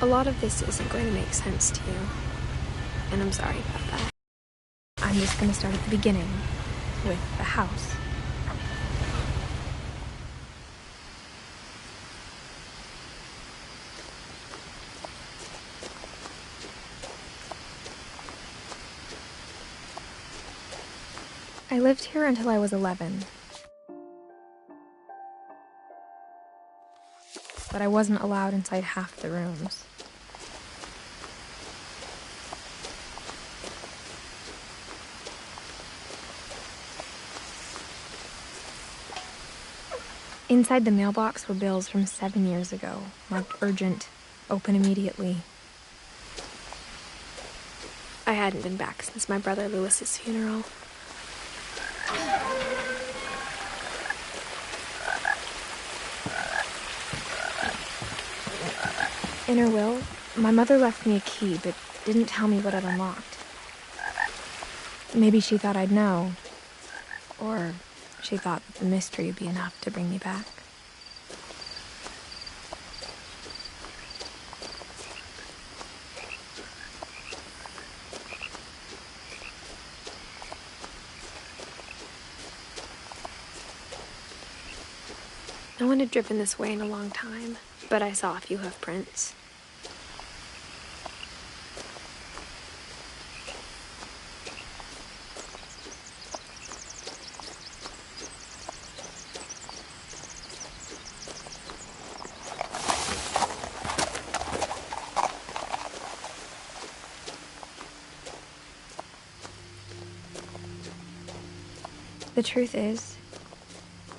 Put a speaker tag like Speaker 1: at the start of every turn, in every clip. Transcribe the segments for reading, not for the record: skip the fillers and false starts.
Speaker 1: A lot of this isn't going to make sense to you, and I'm sorry about that. I'm just going to start at the beginning, with the house. I lived here until I was 11. But I wasn't allowed inside half the rooms. Inside the mailbox were bills from 7 years ago, marked urgent, open immediately. I hadn't been back since my brother Lewis's funeral. In her will, my mother left me a key, but didn't tell me what it unlocked. Maybe she thought I'd know, or she thought that the mystery would be enough to bring me back. No one had driven this way in a long time, but I saw a few hoof prints. The truth is,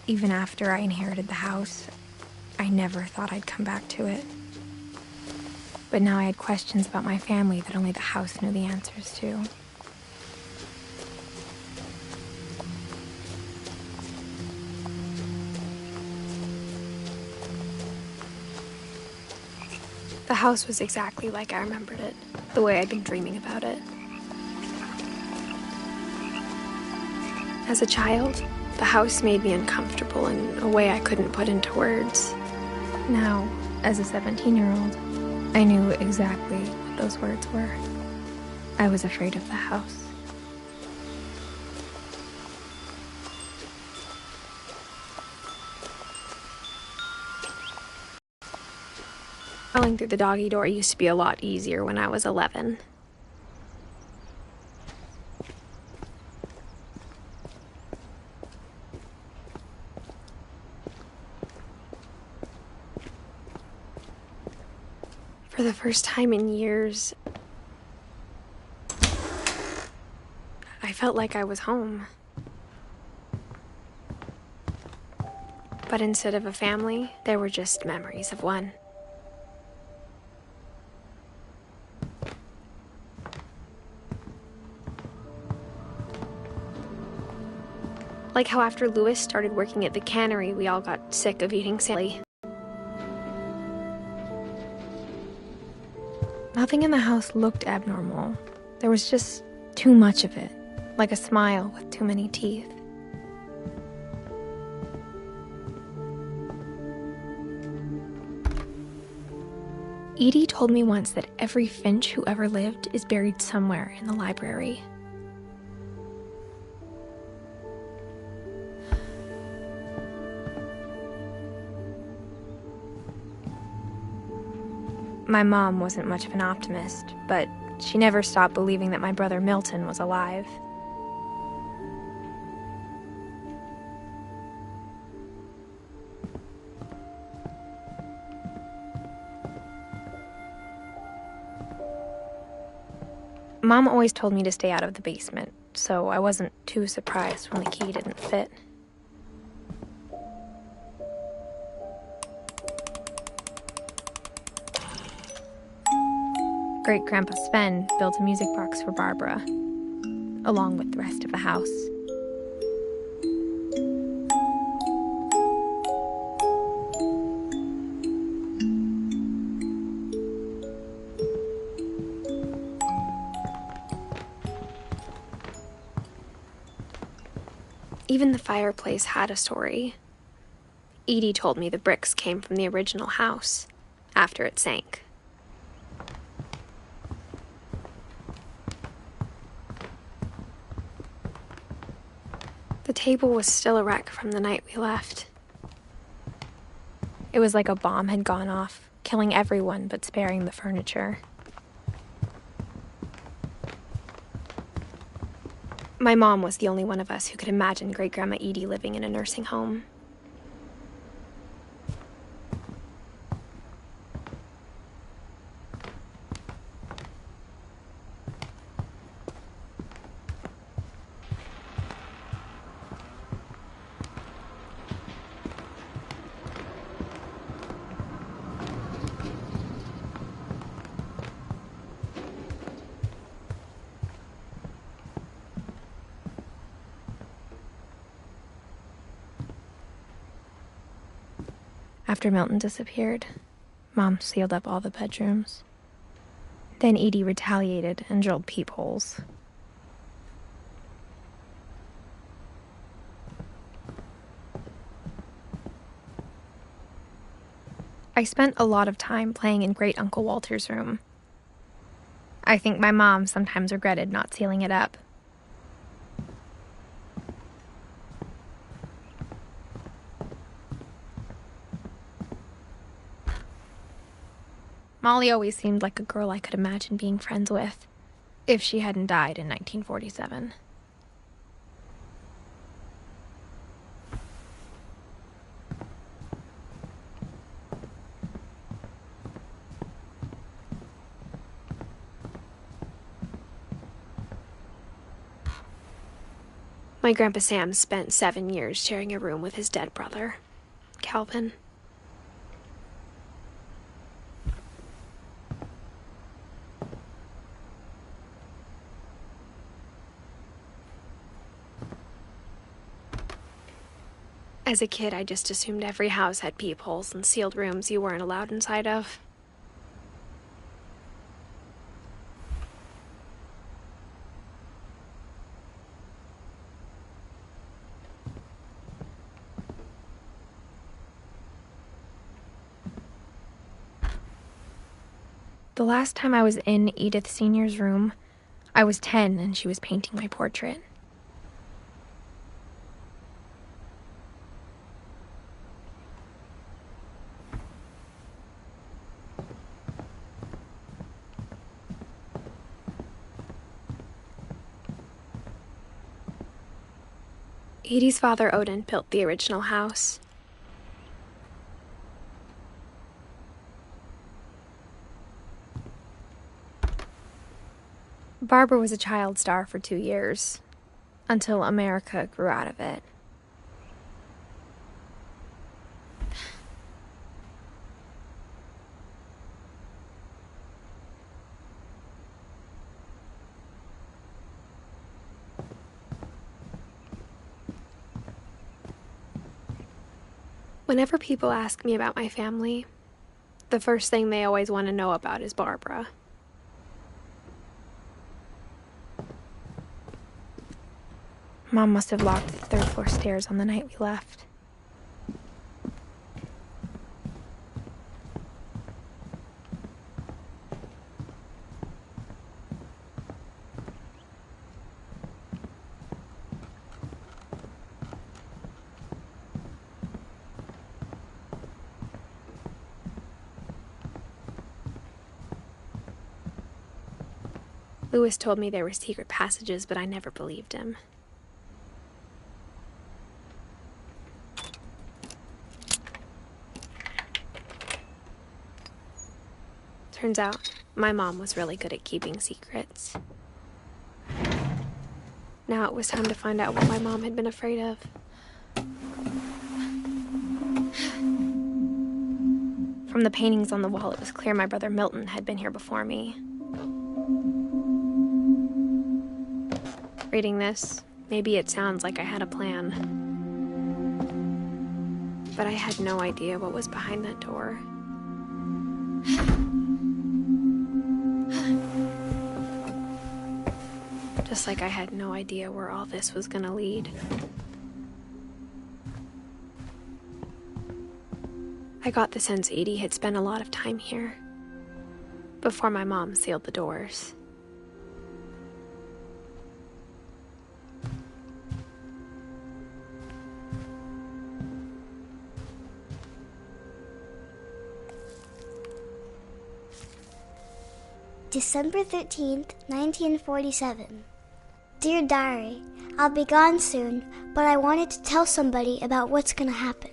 Speaker 1: even after I inherited the house, I never thought I'd come back to it. But now I had questions about my family that only the house knew the answers to. The house was exactly like I remembered it, the way I'd been dreaming about it. As a child, the house made me uncomfortable in a way I couldn't put into words. Now, as a 17-year-old, I knew exactly what those words were. I was afraid of the house. Crawling through the doggy door used to be a lot easier when I was 11. For the first time in years, I felt like I was home. But instead of a family, there were just memories of one. Like how after Lewis started working at the cannery, we all got sick of eating Sally. Nothing in the house looked abnormal. There was just too much of it, like a smile with too many teeth. Edie told me once that every Finch who ever lived is buried somewhere in the library. My mom wasn't much of an optimist, but she never stopped believing that my brother Milton was alive. Mom always told me to stay out of the basement, so I wasn't too surprised when the key didn't fit. Great-Grandpa Sven built a music box for Barbara, along with the rest of the house. Even the fireplace had a story. Edie told me the bricks came from the original house, after it sank. table was still a wreck from the night we left. It was like a bomb had gone off, killing everyone but sparing the furniture. My mom was the only one of us who could imagine Great-Grandma Edie living in a nursing home. After Milton disappeared, Mom sealed up all the bedrooms. Then Edie retaliated and drilled peepholes. I spent a lot of time playing in Great Uncle Walter's room. I think my mom sometimes regretted not sealing it up. Molly always seemed like a girl I could imagine being friends with, if she hadn't died in 1947. My Grandpa Sam spent 7 years sharing a room with his dead brother, Calvin. As a kid, I just assumed every house had peepholes and sealed rooms you weren't allowed inside of. The last time I was in Edith Sr.'s room, I was 10 and she was painting my portrait. Edie's father, Odin, built the original house. Barbara was a child star for 2 years, until America grew out of it. Whenever people ask me about my family, the first thing they always want to know about is Barbara. Mom must have locked the third-floor stairs on the night we left. Lewis told me there were secret passages, but I never believed him. Turns out, my mom was really good at keeping secrets. Now it was time to find out what my mom had been afraid of. From the paintings on the wall, it was clear my brother Milton had been here before me. Reading this, maybe it sounds like I had a plan. But I had no idea what was behind that door. Just like I had no idea where all this was gonna lead. I got the sense Edie had spent a lot of time here, before my mom sealed the doors.
Speaker 2: December 13th, 1947. Dear Diary, I'll be gone soon, but I wanted to tell somebody about what's gonna happen.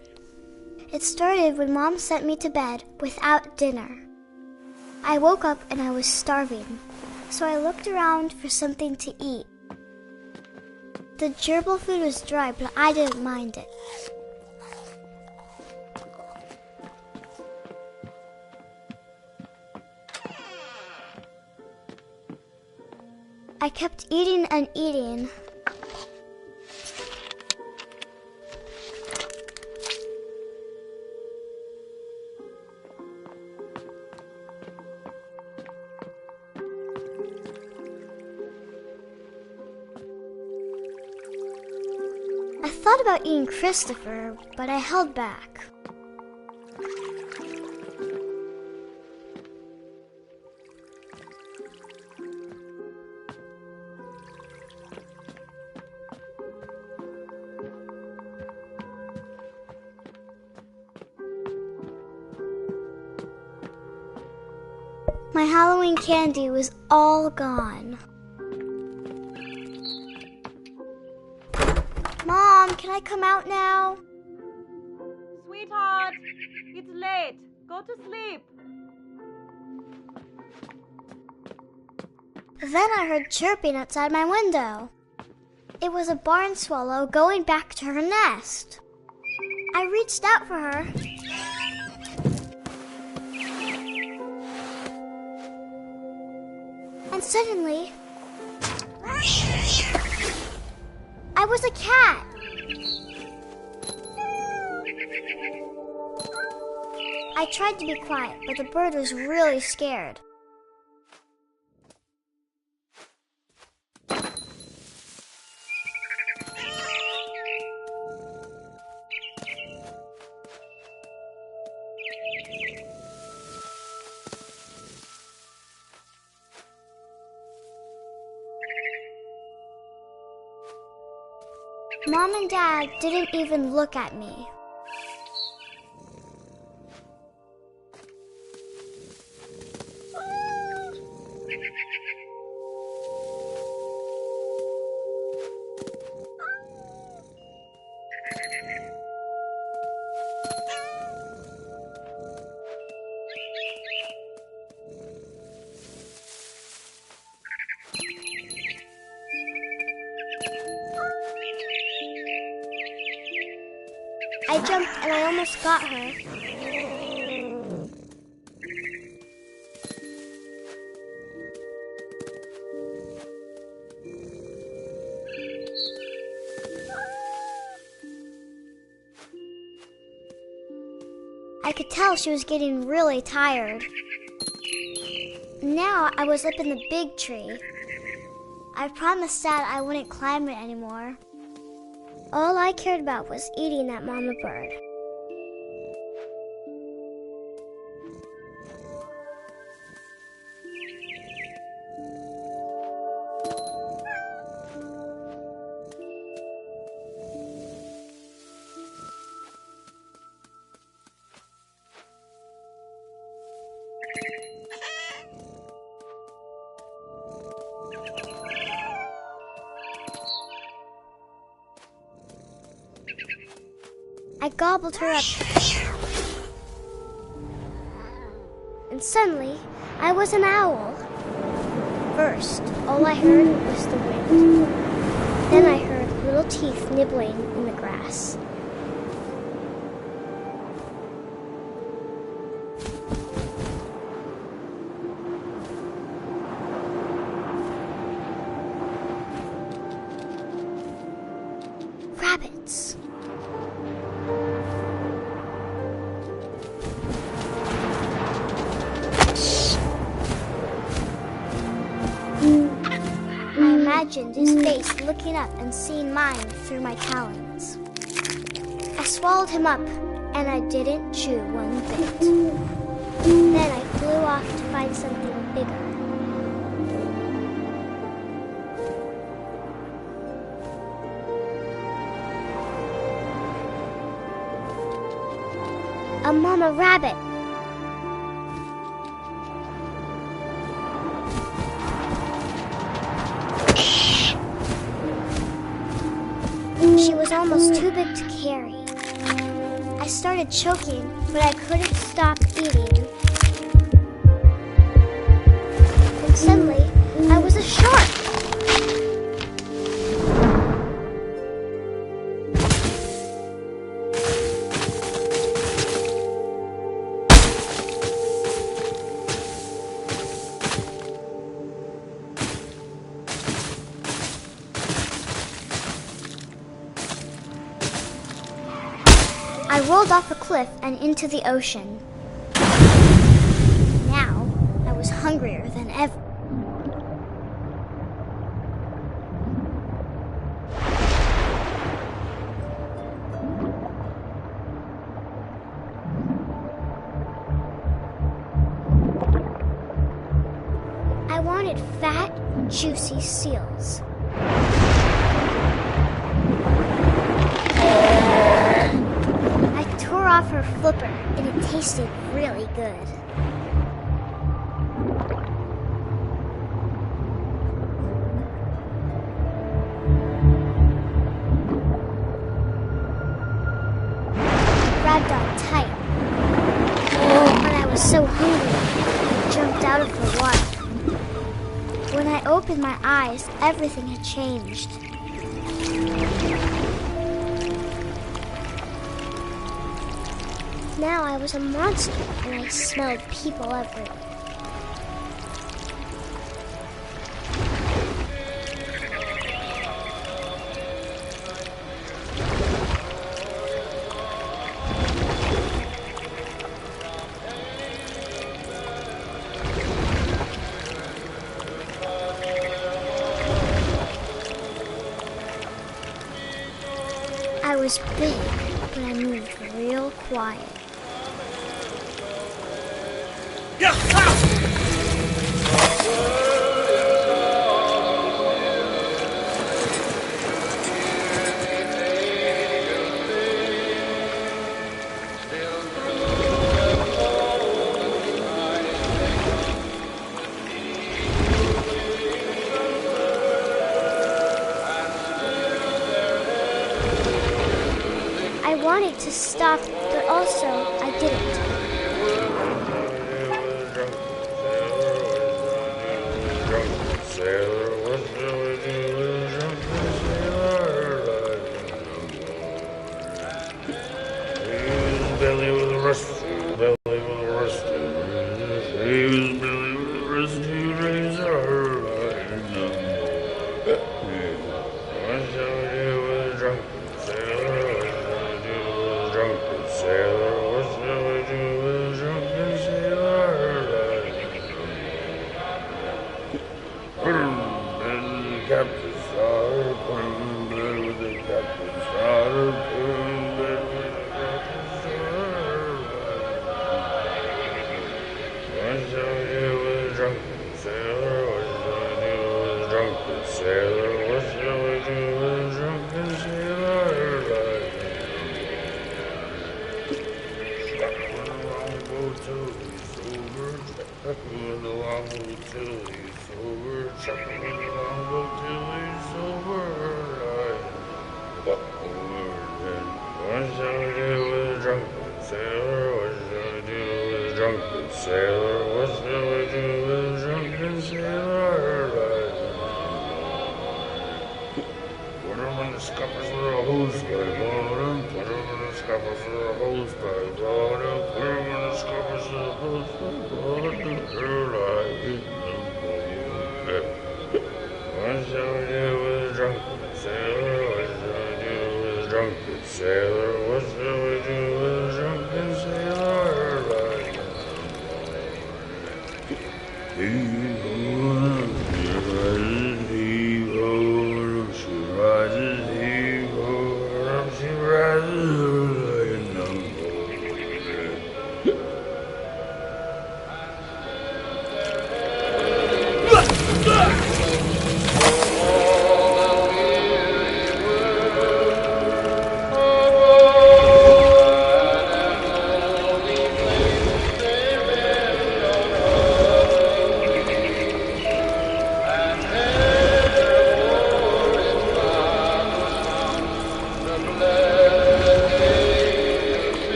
Speaker 2: It started when Mom sent me to bed without dinner. I woke up and I was starving, so I looked around for something to eat. The gerbil food was dry, but I didn't mind it. I kept eating and eating. I thought about eating Christopher, but I held back. My Halloween candy was all gone. Mom, can I come out now?
Speaker 3: Sweetheart, it's late. Go to sleep.
Speaker 2: Then I heard chirping outside my window. It was a barn swallow going back to her nest. I reached out for her. And suddenly, I was a cat. I tried to be quiet, but the bird was really scared. Mom and Dad didn't even look at me. I jumped and I almost got her. I could tell she was getting really tired. Now I was up in the big tree. I promised Dad I wouldn't climb it anymore. All I cared about was eating that mama bird. I gobbled her up. And suddenly, I was an owl. First, all I heard was the wind. Then I heard little teeth nibbling in the grass. Rabbits. I imagined his face looking up and seeing mine through my talons. I swallowed him up, and I didn't chew one bit. Then I flew off to find something bigger. A mama rabbit. almost too big to carry. I started choking, but I couldn't stop eating. And suddenly, I was a shark. I rolled off a cliff and into the ocean. Now, I was hungrier than ever. I wanted fat, juicy seals. Off her flipper, and it tasted really good. I grabbed on tight. But I was so hungry, I jumped out of the water. When I opened my eyes, everything had changed. Now I was a monster, and I smelled people everywhere. I was big, but I moved real quiet. I wanted to stop, but also I didn't.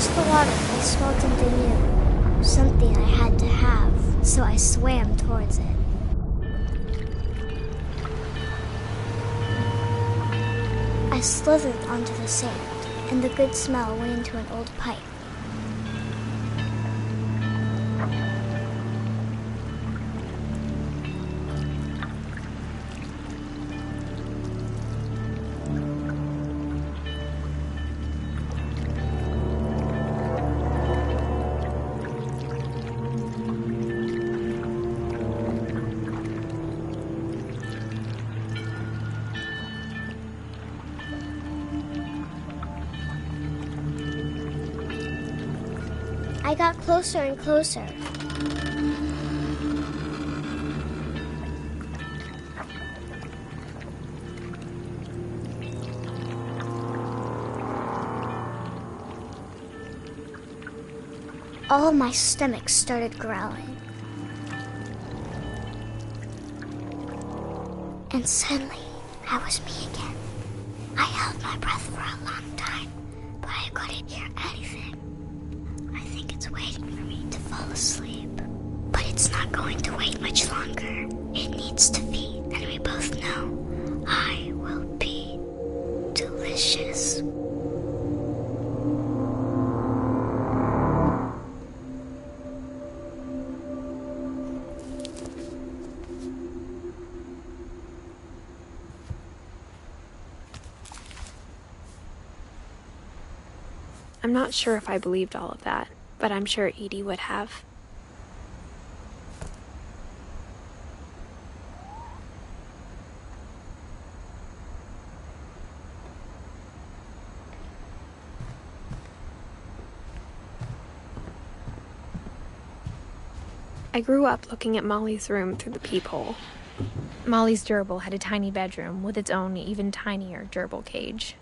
Speaker 2: touched the water, I smelled something new. Something I had to have, so I swam towards it. I slithered onto the sand, and the good smell went into an old pipe. I got closer and closer. All my stomach started growling. And suddenly, I was me again. I held my breath for a long time, but I couldn't hear anything. I think it's waiting for me to fall asleep. But it's not going to wait much longer. It needs to feed, and we both know I will be delicious.
Speaker 1: I'm not sure if I believed all of that, but I'm sure Edie would have. I grew up looking at Molly's room through the peephole. Molly's gerbil had a tiny bedroom with its own even tinier gerbil cage.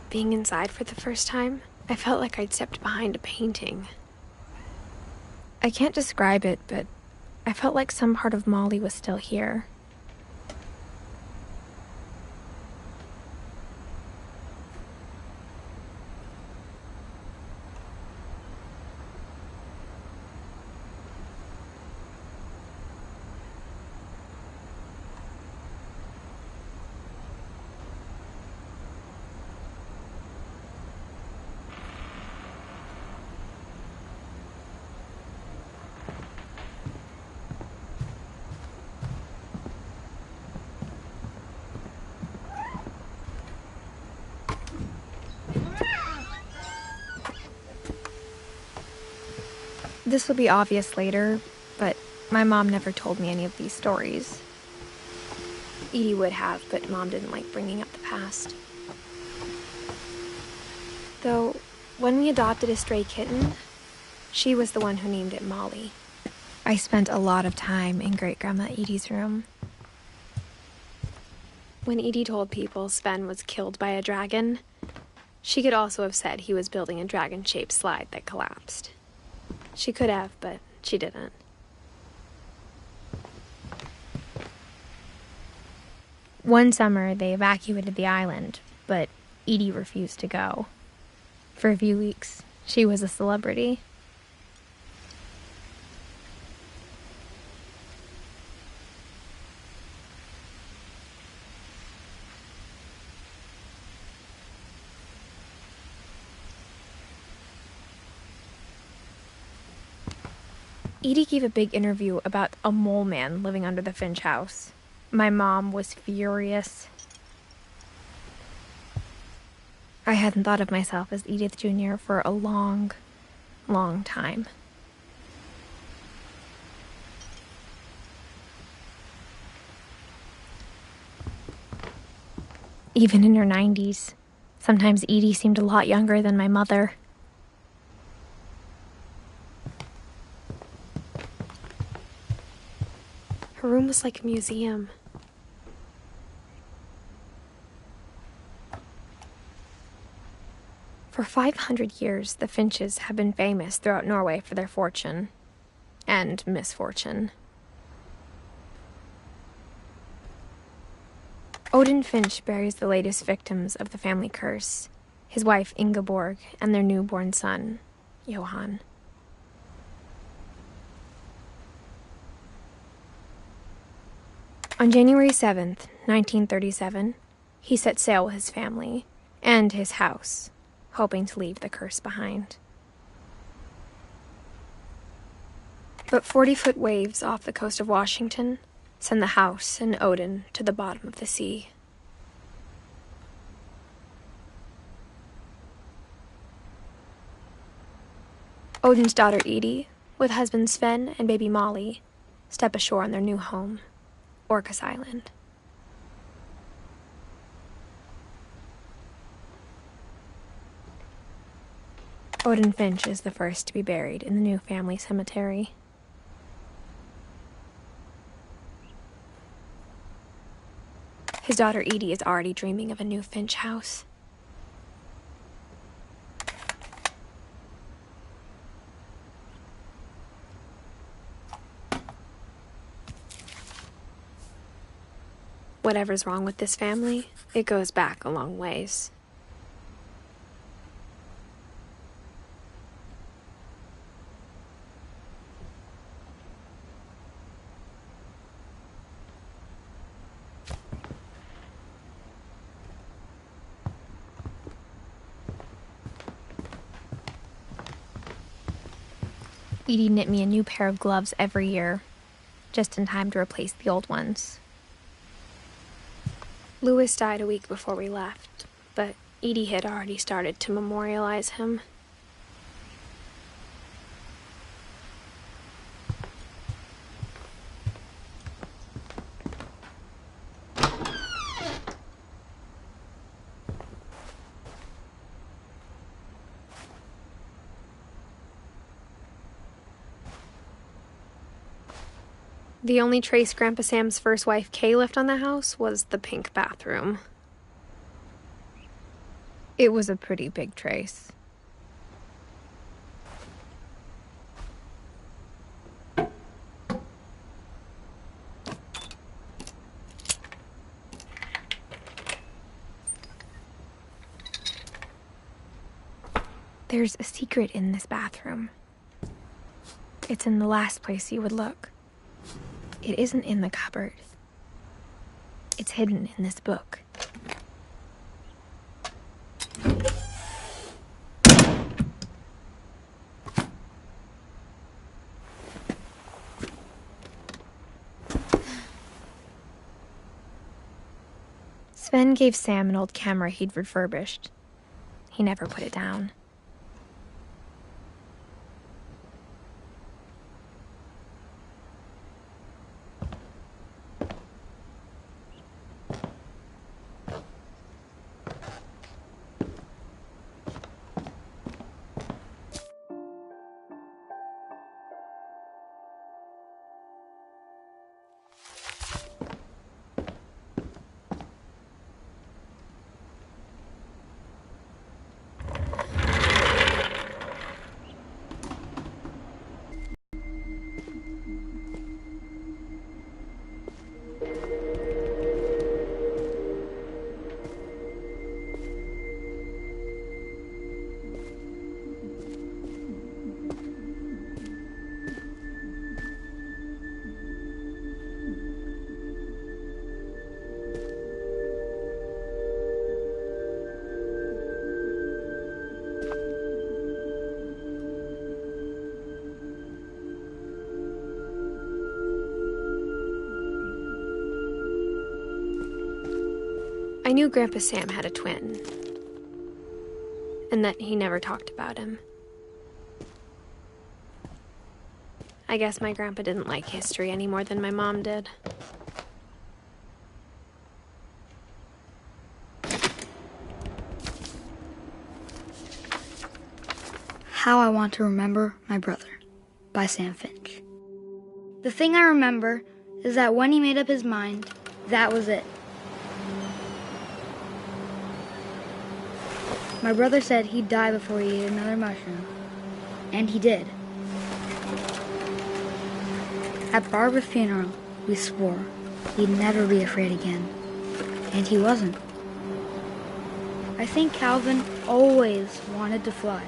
Speaker 1: Being inside for the first time, I felt like I'd stepped behind a painting. I can't describe it, but I felt like some part of Molly was still here. This will be obvious later, but my mom never told me any of these stories. Edie would have, but Mom didn't like bringing up the past. Though, when we adopted a stray kitten, she was the one who named it Molly. I spent a lot of time in Great-Grandma Edie's room. When Edie told people Sven was killed by a dragon, she could also have said he was building a dragon-shaped slide that collapsed. She could have, but she didn't. One summer, they evacuated the island, but Edie refused to go. For a few weeks, she was a celebrity. Edie gave a big interview about a mole man living under the Finch house. My mom was furious. I hadn't thought of myself as Edith Jr. for a long, long time. Even in her 90s, sometimes Edie seemed a lot younger than my mother. Her room was like a museum. For 500 years, the Finches have been famous throughout Norway for their fortune. and misfortune. Odin Finch buries the latest victims of the family curse, his wife Ingeborg and their newborn son, Johann. On January 7th, 1937, he set sail with his family and his house, hoping to leave the curse behind. But 40-foot waves off the coast of Washington send the house and Odin to the bottom of the sea. Odin's daughter Edie, with husband Sven and baby Molly, step ashore on their new home, Orcas Island. Odin Finch is the first to be buried in the new family cemetery. His daughter Edie is already dreaming of a new Finch house. Whatever's wrong with this family, it goes back a long ways. Edie knit me a new pair of gloves every year, just in time to replace the old ones. Louis died a week before we left, but Edie had already started to memorialize him. The only trace Grandpa Sam's first wife, Kay, left on the house was the pink bathroom. It was a pretty big trace. There's a secret in this bathroom. It's in the last place you would look. It isn't in the cupboard. It's hidden in this book. Sven gave Sam an old camera he'd refurbished. He never put it down. I knew Grandpa Sam had a twin, and that he never talked about him. I guess my grandpa didn't like history any more than my mom did.
Speaker 4: How I Want to Remember My Brother by Sam Finch. The thing I remember is that when he made up his mind, that was it. My brother said he'd die before he ate another mushroom, and he did. At Barbara's funeral, we swore he'd never be afraid again. And he wasn't. I think Calvin always wanted to fly.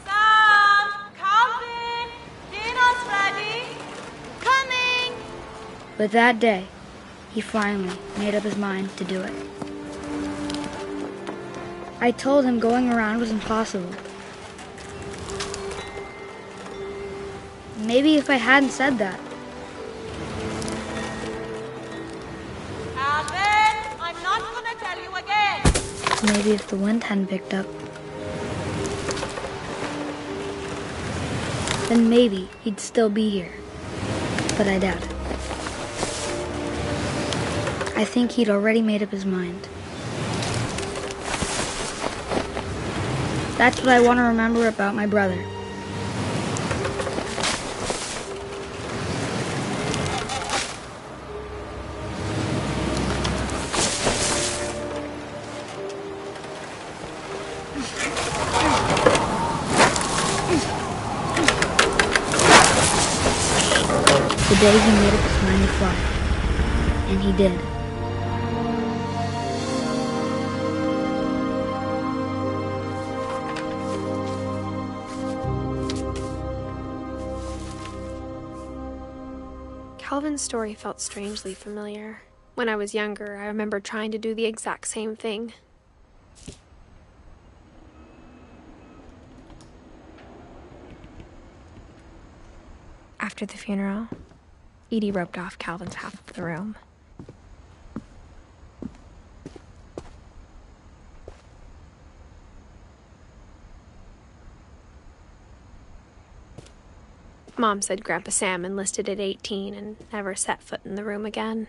Speaker 3: Sam! Calvin! Dinner's ready! Coming!
Speaker 4: But that day, he finally made up his mind to do it. I told him going around was impossible. Maybe if I hadn't said that,
Speaker 3: Calvin! I'm not gonna tell you again!
Speaker 4: maybe if the wind hadn't picked up, then maybe he'd still be here. But I doubt it. I think he'd already made up his mind. That's what I want to remember about my brother. The day he made up his mind to fly. And he did.
Speaker 1: Calvin's story felt strangely familiar. When I was younger, I remember trying to do the exact same thing. After the funeral, Edie roped off Calvin's half of the room. Mom said Grandpa Sam enlisted at 18 and never set foot in the room again.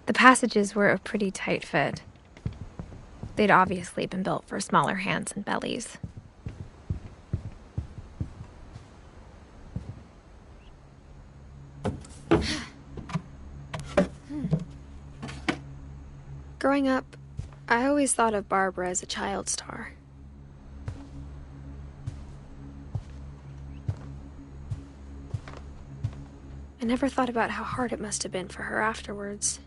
Speaker 1: The passages were a pretty tight fit. They'd obviously been built for smaller hands and bellies. Growing up, I always thought of Barbara as a child star. I never thought about how hard it must have been for her afterwards.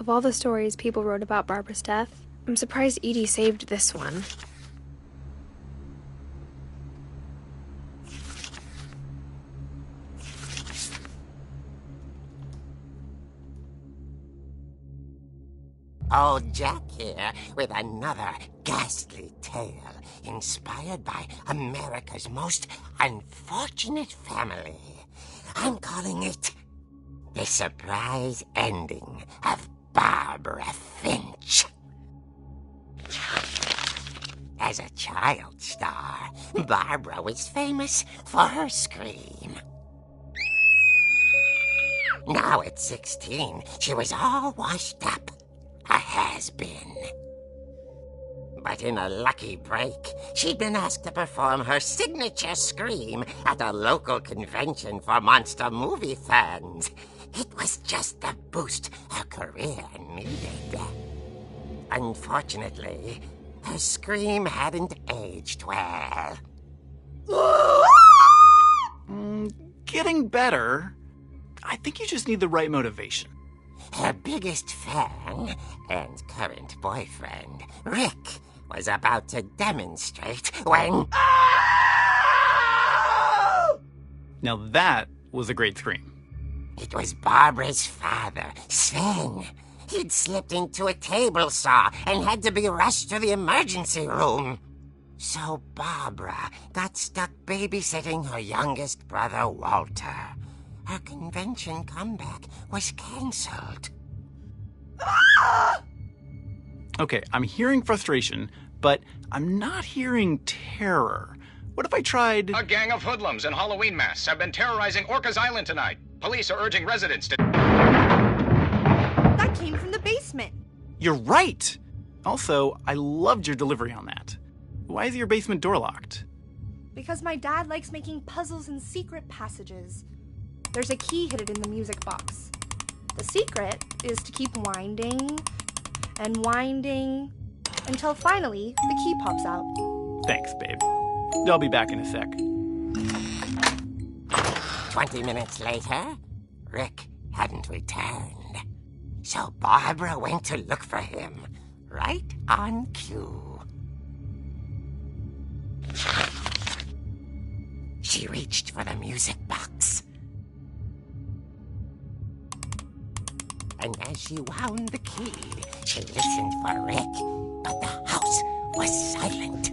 Speaker 1: Of all the stories people wrote about Barbara's death, I'm surprised Edie saved this one.
Speaker 5: Old Jack here with another ghastly tale inspired by America's most unfortunate family. I'm calling it The Surprise Ending of Barbara Finch. As a child star, Barbara was famous for her scream. Now at 16, she was all washed up, a has-been. But in a lucky break, she'd been asked to perform her signature scream at a local convention for monster movie fans. It was just the boost her career needed. Unfortunately, her scream hadn't aged well.
Speaker 6: Getting better. I think you just need the right motivation.
Speaker 5: Her biggest fan and current boyfriend, Rick, was about to demonstrate when...
Speaker 6: Now that was a great scream.
Speaker 5: It was Barbara's father, Sven. He'd slipped into a table saw and had to be rushed to the emergency room. So Barbara got stuck babysitting her youngest brother, Walter. Her convention comeback was cancelled.
Speaker 6: Okay, I'm hearing frustration, but I'm not hearing terror. What if I tried...
Speaker 7: A gang of hoodlums in Halloween masks have been terrorizing Orcas Island tonight. Police are urging residents to...
Speaker 8: That came from the basement.
Speaker 6: You're right! Also, I loved your delivery on that. Why is your basement door locked?
Speaker 8: Because my dad likes making puzzles and secret passages. There's a key hidden in the music box. The secret is to keep winding and winding until finally the key pops out.
Speaker 6: Thanks, babe. I'll be back in a sec.
Speaker 5: 20 minutes later, Rick hadn't returned. So Barbara went to look for him, right on cue. She reached for the music box. And as she wound the key, she listened for Rick, but the house was silent.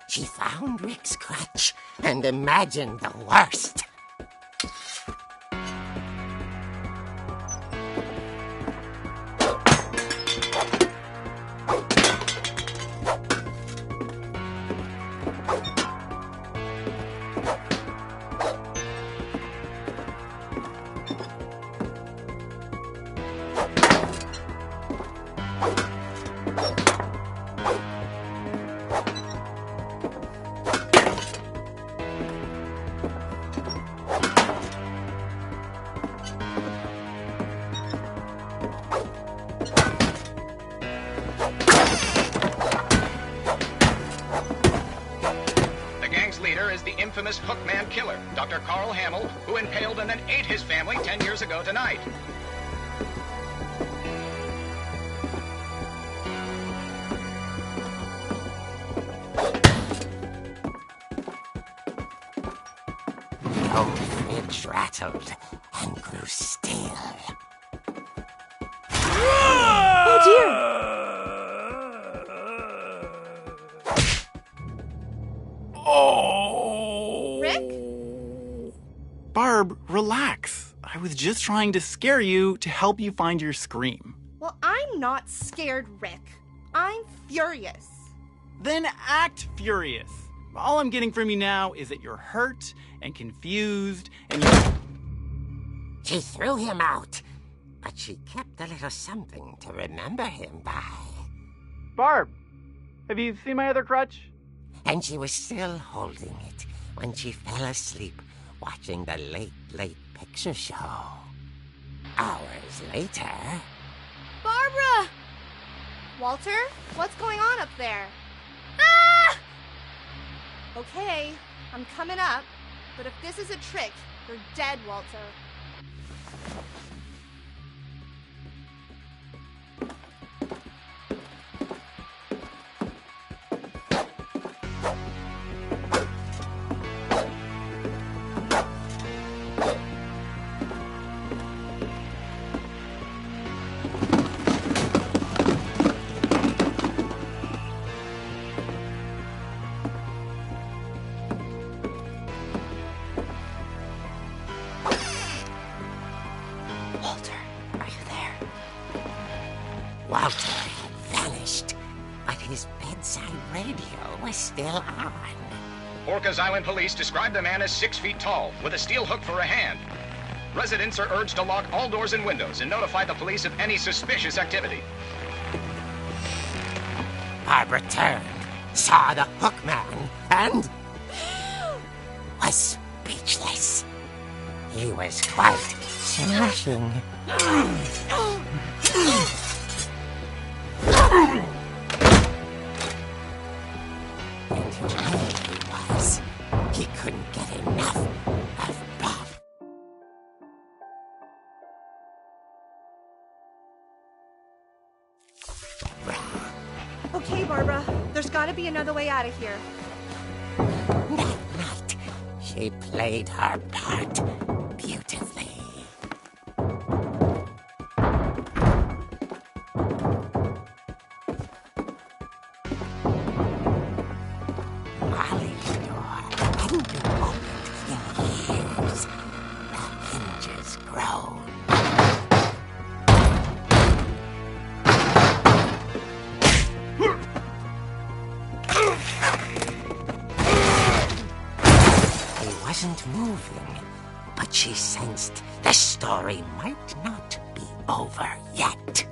Speaker 5: She found Rick's crutch and imagined the worst.
Speaker 7: Infamous Hookman killer, Dr. Carl Hamill, who impaled and then ate his family 10 years ago tonight.
Speaker 5: The old fridge rattled and grew still.
Speaker 8: Oh dear!
Speaker 6: Barb, relax. I was just trying to scare you to help you find your scream.
Speaker 8: Well, I'm not scared, Rick. I'm furious.
Speaker 6: Then act furious. All I'm getting from you now is that you're hurt and confused and
Speaker 5: She threw him out, but she kept a little something to remember him by.
Speaker 6: Barb, have you seen my other crutch?
Speaker 5: And she was still holding it when she fell asleep watching the Late Late Picture Show. Hours later...
Speaker 8: Barbara! Walter, what's going on up there? Ah! Okay, I'm coming up, but if this is a trick, you're dead, Walter.
Speaker 5: Walter had vanished, but his bedside radio was still on.
Speaker 7: Orcas Island police describe the man as 6 feet tall, with a steel hook for a hand. Residents are urged to lock all doors and windows and notify the police of any suspicious activity.
Speaker 5: Barbara turned, saw the hook man, and was speechless. He was quite smashing. And where he was, he couldn't get enough of Bob.
Speaker 8: There's gotta be another way out of here.
Speaker 5: That night, she played her part beautifully. Molly's door hadn't been opened in years. The hinges groaned. He wasn't moving, but she sensed the story might not be over yet.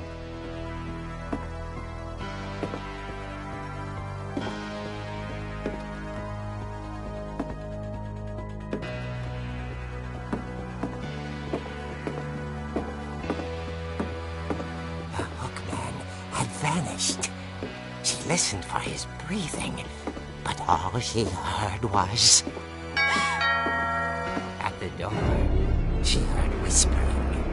Speaker 5: The hookman had vanished. She listened for his breathing, but all she heard was... At the door, she heard whispering.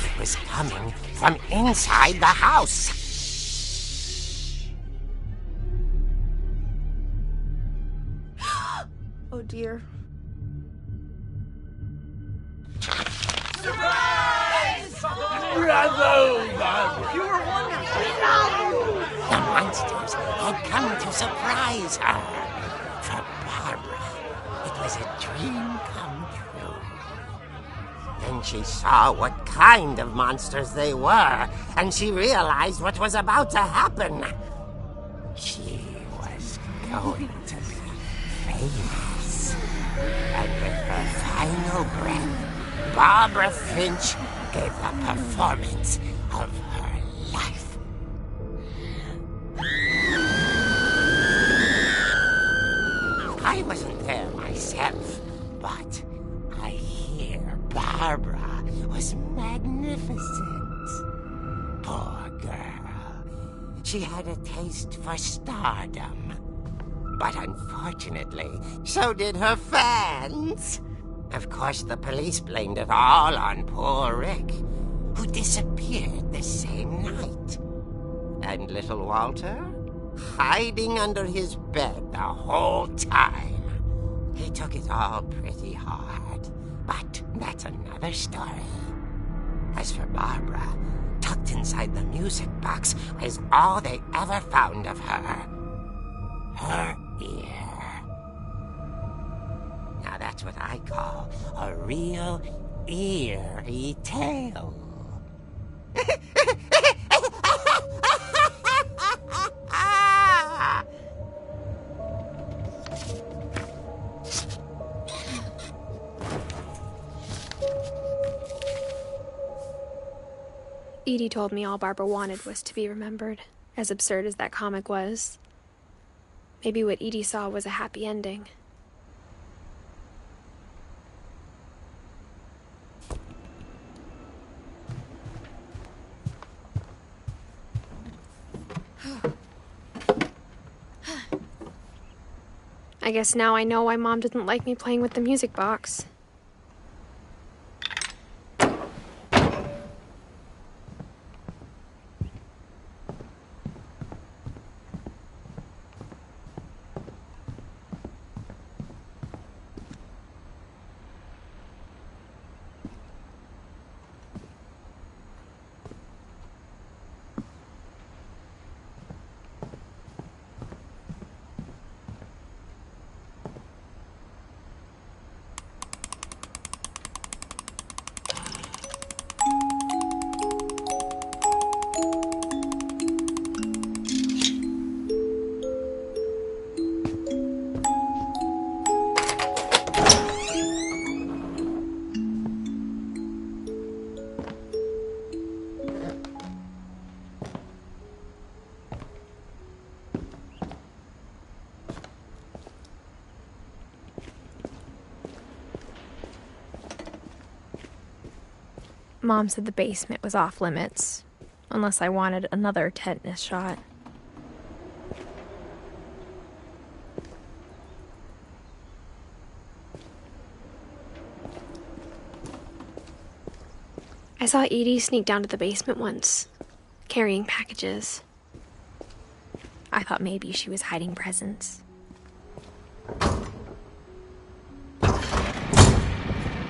Speaker 5: It was coming from inside the house.
Speaker 8: Oh dear.
Speaker 5: The monsters had come to surprise her. For Barbara, it was a dream come true. Then she saw what kind of monsters they were, and she realized what was about to happen. She was going to be famous. And with her final breath, Barbara Finch gave the performance of her life. I wasn't there myself, but I hear Barbara was magnificent. Poor girl. She had a taste for stardom. But unfortunately, so did her fans. Of course, the police blamed it all on poor Rick, who disappeared the same night. And little Walter? Hiding under his bed the whole time. He took it all pretty hard, but that's another story. As for Barbara, tucked inside the music box was all they ever found of her. Her ear. Now that's what I call a real eerie tale.
Speaker 1: Edie told me all Barbara wanted was to be remembered, as absurd as that comic was. Maybe what Edie saw was a happy ending. I guess now I know why Mom didn't like me playing with the music box. Mom said the basement was off limits, unless I wanted another tetanus shot. I saw Edie sneak down to the basement once, carrying packages. thought maybe she was hiding presents.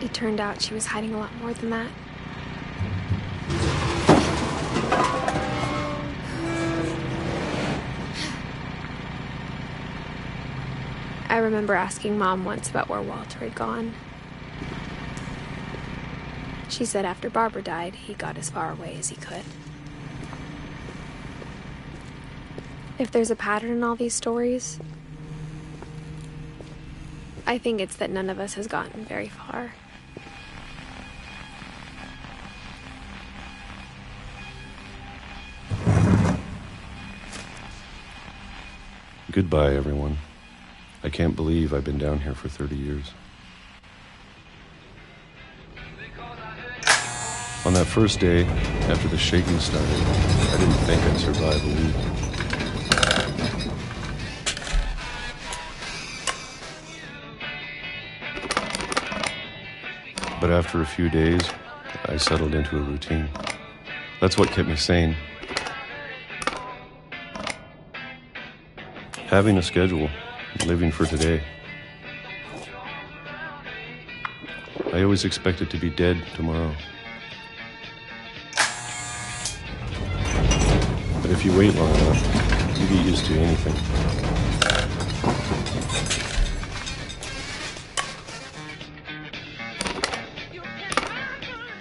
Speaker 1: It turned out she was hiding a lot more than that. I remember asking Mom once about where Walter had gone. She said after Barbara died, he got as far away as he could. If there's a pattern in all these stories, I think it's that none of us has gotten very far.
Speaker 9: Goodbye, everyone. I can't believe I've been down here for 30 years. On that first day, after the shaking started, I didn't think I'd survive a week. But after a few days, I settled into a routine. That's what kept me sane. Having a schedule, living for today. I always expected to be dead tomorrow. But if you wait long enough, you get used to anything.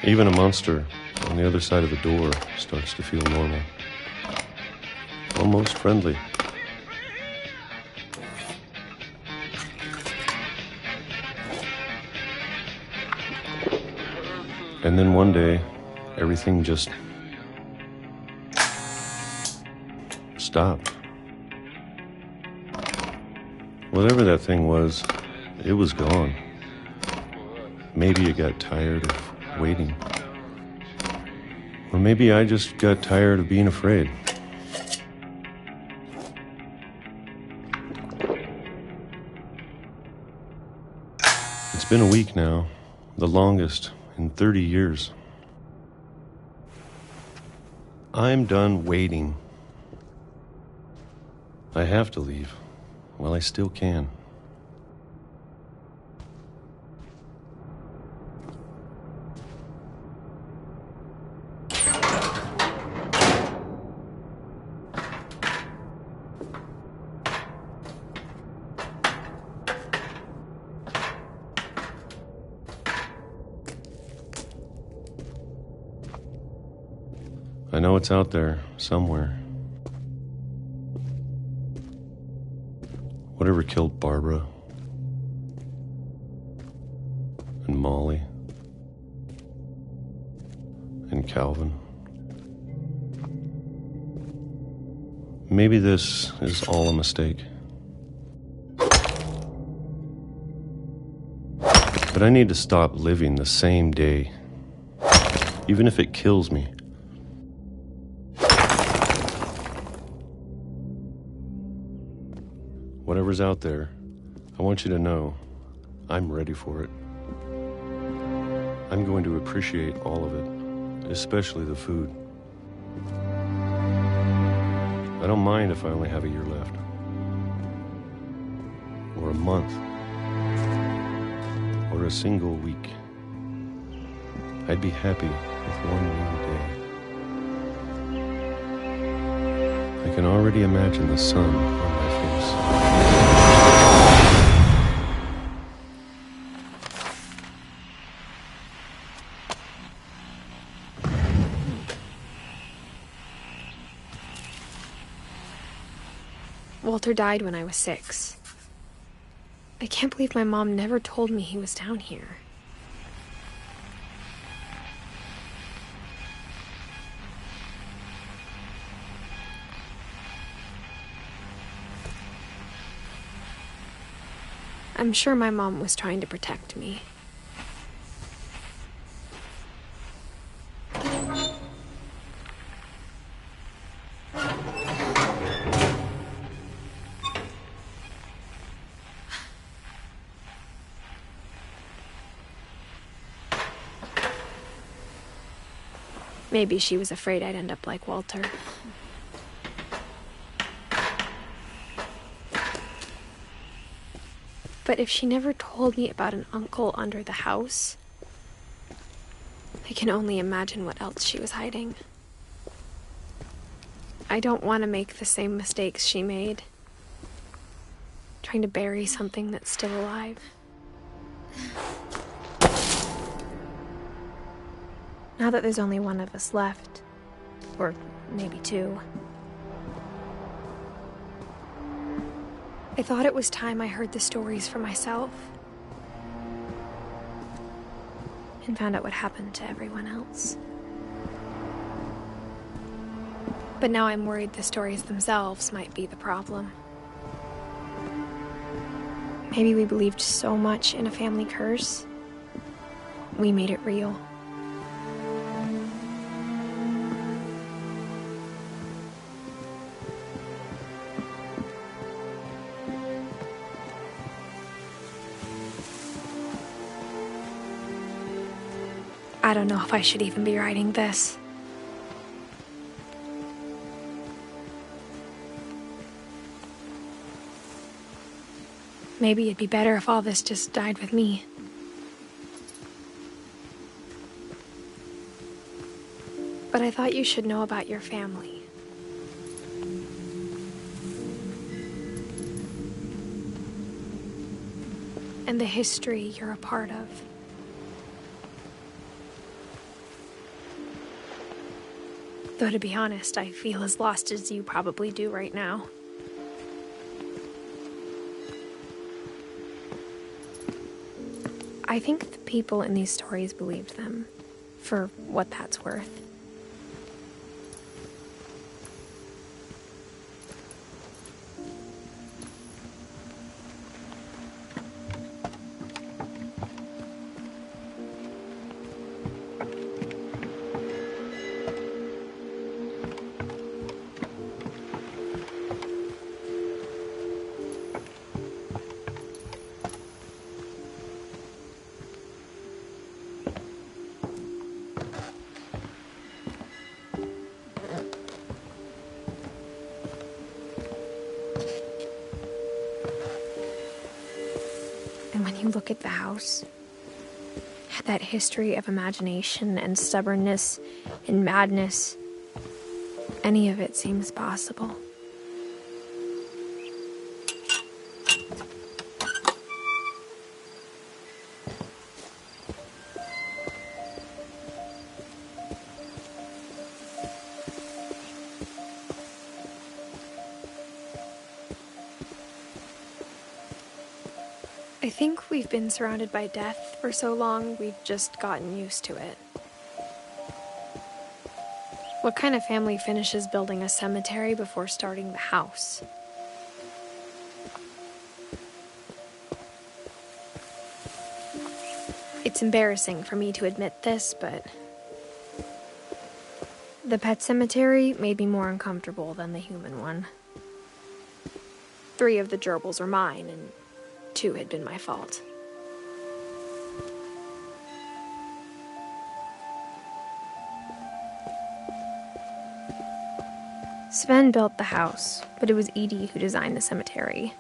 Speaker 9: Even a monster on the other side of the door starts to feel normal. Almost friendly. And then one day, everything just stopped. Whatever that thing was, it was gone. Maybe it got tired of waiting. Or maybe I just got tired of being afraid. It's been a week now, the longest in 30 years. I'm done waiting. I have to leave while I still can. I know it's out there, somewhere. Whatever killed Barbara and Molly and Calvin. Maybe this is all a mistake. But I need to stop living the same day, even if it kills me. Whatever's out there, I want you to know I'm ready for it. I'm going to appreciate all of it, especially the food. I don't mind if I only have a year left, or a month, or a single week. I'd be happy with one new day. I can already imagine the sun on my face.
Speaker 1: Walter died when I was 6. I can't believe my mom never told me he was down here. I'm sure my mom was trying to protect me. Maybe she was afraid I'd end up like Walter. But if she never told me about an uncle under the house, I can only imagine what else she was hiding. I don't want to make the same mistakes she made, trying to bury something that's still alive. Now that there's only one of us left, or maybe two, I thought it was time I heard the stories for myself and found out what happened to everyone else. But now I'm worried the stories themselves might be the problem. Maybe we believed so much in a family curse, we made it real. I don't know if I should even be writing this. Maybe it'd be better if all this just died with me. But I thought you should know about your family. And the history you're a part of. Though to be honest, I feel as lost as you probably do right now. I think the people in these stories believed them, for what that's worth. And when you look at the house, that history of imagination and stubbornness and madness, any of it seems possible. I think we've been surrounded by death for so long, we've just gotten used to it. What kind of family finishes building a cemetery before starting the house? It's embarrassing for me to admit this, but the pet cemetery made me more uncomfortable than the human one. 3 of the gerbils were mine, and 2 had been my fault. Sven built the house, but it was Edie who designed the cemetery.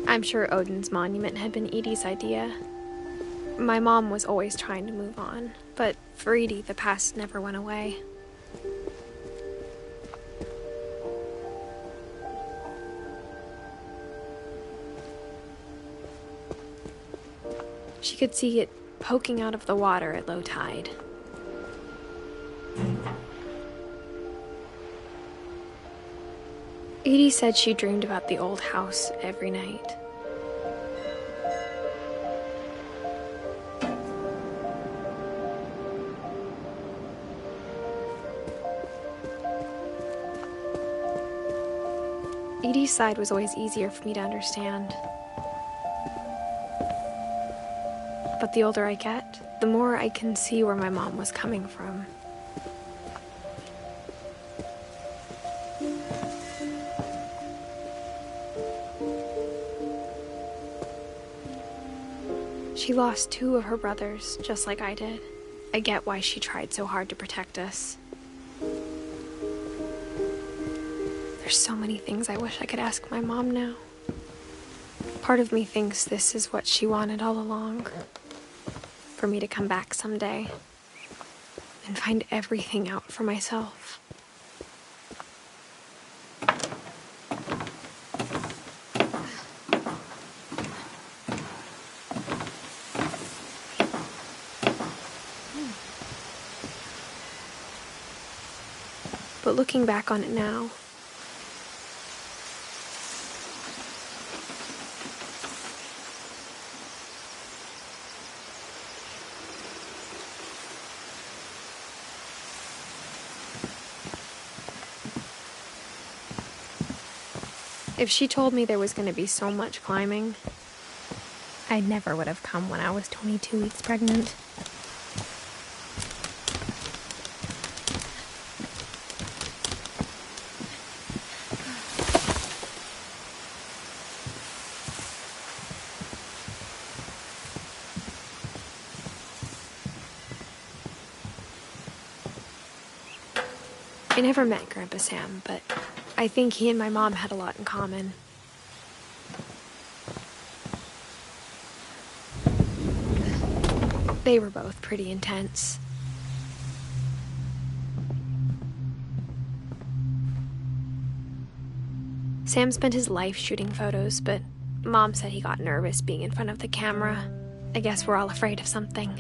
Speaker 1: I'm sure Odin's monument had been Edie's idea. My mom was always trying to move on, but for Edie, the past never went away. She could see it poking out of the water at low tide. Edie said she dreamed about the old house every night. Edie's side was always easier for me to understand. But the older I get, the more I can see where my mom was coming from. She lost 2 of her brothers, just like I did. I get why she tried so hard to protect us. There's so many things I wish I could ask my mom now. Part of me thinks this is what she wanted all along. For me to come back someday and find everything out for myself. But looking back on it now, if she told me there was going to be so much climbing, I never would have come when I was 22 weeks pregnant. I never met Grandpa Sam, but I think he and my mom had a lot in common. They were both pretty intense. Sam spent his life shooting photos, but Mom said he got nervous being in front of the camera. I guess we're all afraid of something.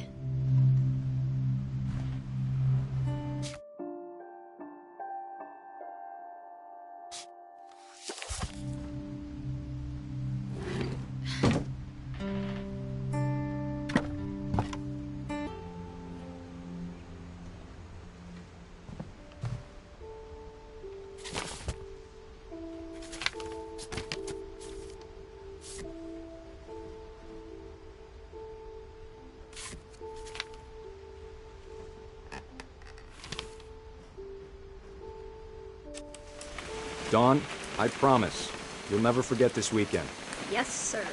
Speaker 10: Dawn, I promise, you'll never forget this weekend.
Speaker 11: Yes, sir.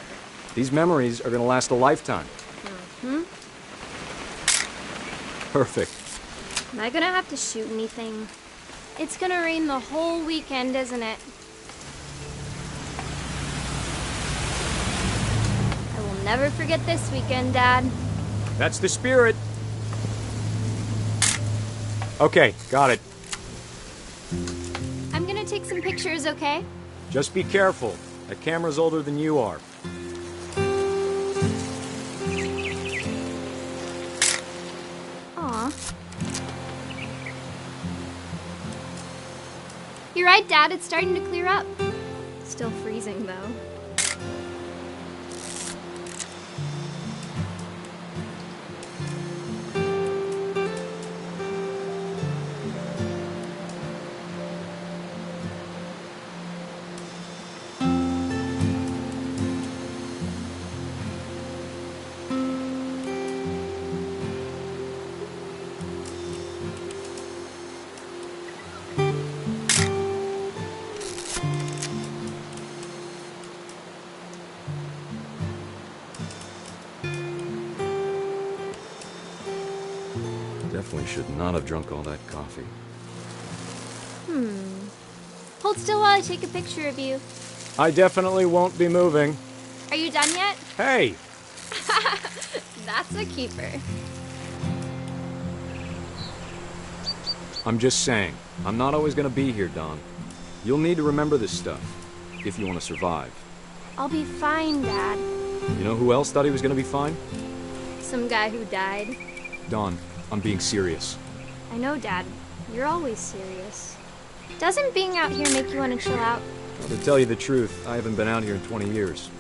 Speaker 10: These memories are gonna last a lifetime.
Speaker 11: Mm-hmm.
Speaker 10: Perfect.
Speaker 11: Am I gonna have to shoot anything? It's gonna rain the whole weekend, isn't it? I will never forget this weekend, Dad.
Speaker 10: That's the spirit. Okay, got it.
Speaker 11: I'm gonna take some pictures, okay?
Speaker 10: Just be careful. That camera's older than you are.
Speaker 11: Aw. You're right, Dad. It's starting to clear up. Still freezing, though.
Speaker 9: Definitely should not have drunk all that coffee.
Speaker 11: Hold still while I take a picture of you.
Speaker 10: I definitely won't be moving.
Speaker 11: Are you done yet?
Speaker 10: Hey!
Speaker 11: That's a keeper.
Speaker 10: I'm just saying, I'm not always gonna be here, Dawn. You'll need to remember this stuff, if you want to survive.
Speaker 11: I'll be fine, Dad.
Speaker 10: You know who else thought he was gonna be fine?
Speaker 11: Some guy who died.
Speaker 10: Dawn, I'm being serious.
Speaker 11: I know, Dad. You're always serious. Doesn't being out here make you want to chill out?
Speaker 10: Well, to tell you the truth, I haven't been out here in 20 years.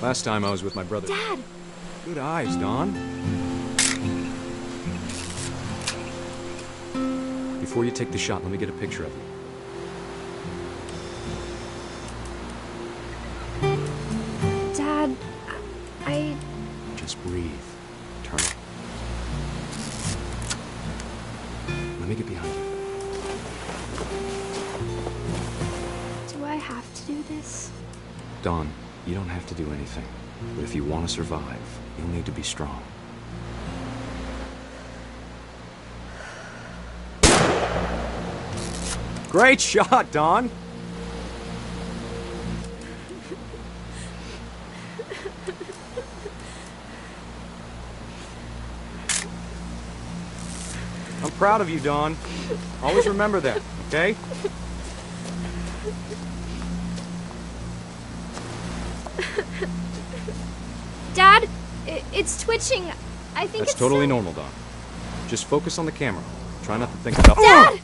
Speaker 10: Last time I was with my brother.
Speaker 11: Dad!
Speaker 10: Good eyes, Dawn. Before you take the shot, let me get a picture of you.
Speaker 1: Dad, I...
Speaker 10: Just breathe. Turn it. Let me get behind you.
Speaker 1: Do I have to do this?
Speaker 10: Dawn, you don't have to do anything. But if you want to survive, you'll need to be strong. Great shot, Dawn! I'm proud of you, Dawn. Always remember that, okay?
Speaker 11: Dad, it's twitching. I think
Speaker 10: That's
Speaker 11: it's
Speaker 10: totally normal, Dawn. Just focus on the camera. Try not to think about...
Speaker 11: Dad!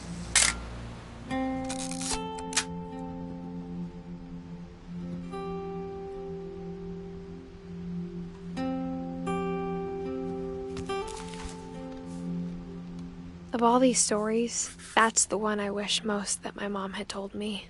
Speaker 1: Of all these stories, that's the one I wish most that my mom had told me.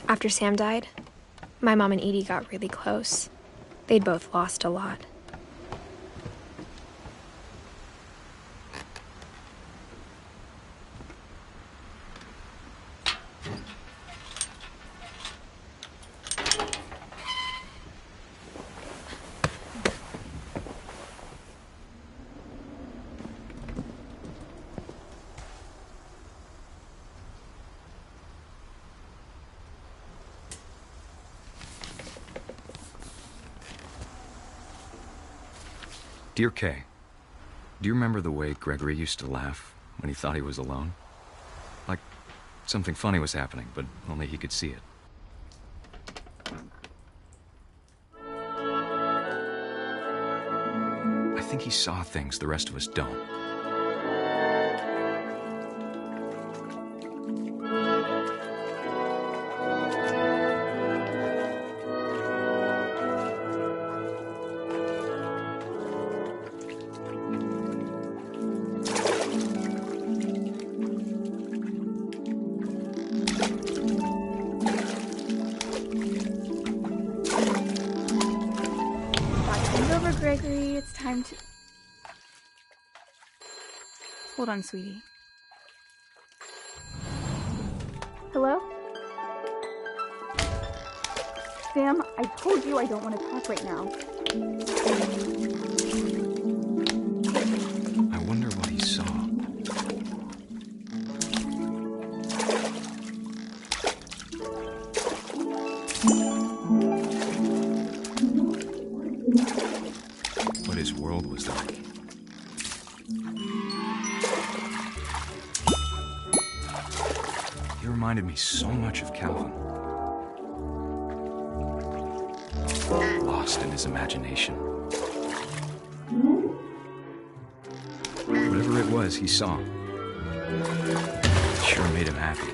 Speaker 1: After Sam died, my mom and Edie got really close. They'd both lost a lot.
Speaker 10: Dear Kay, do you remember the way Gregory used to laugh when he thought he was alone? Like something funny was happening, but only he could see it. I think he saw things the rest of us don't.
Speaker 12: Gregory, it's time to... Hold on, sweetie. Hello? Sam, I told you I don't want to talk right now.
Speaker 10: I wonder what he saw. What his world was like. He reminded me so much of Calvin. Lost in his imagination. Whatever it was he saw, it sure made him happy.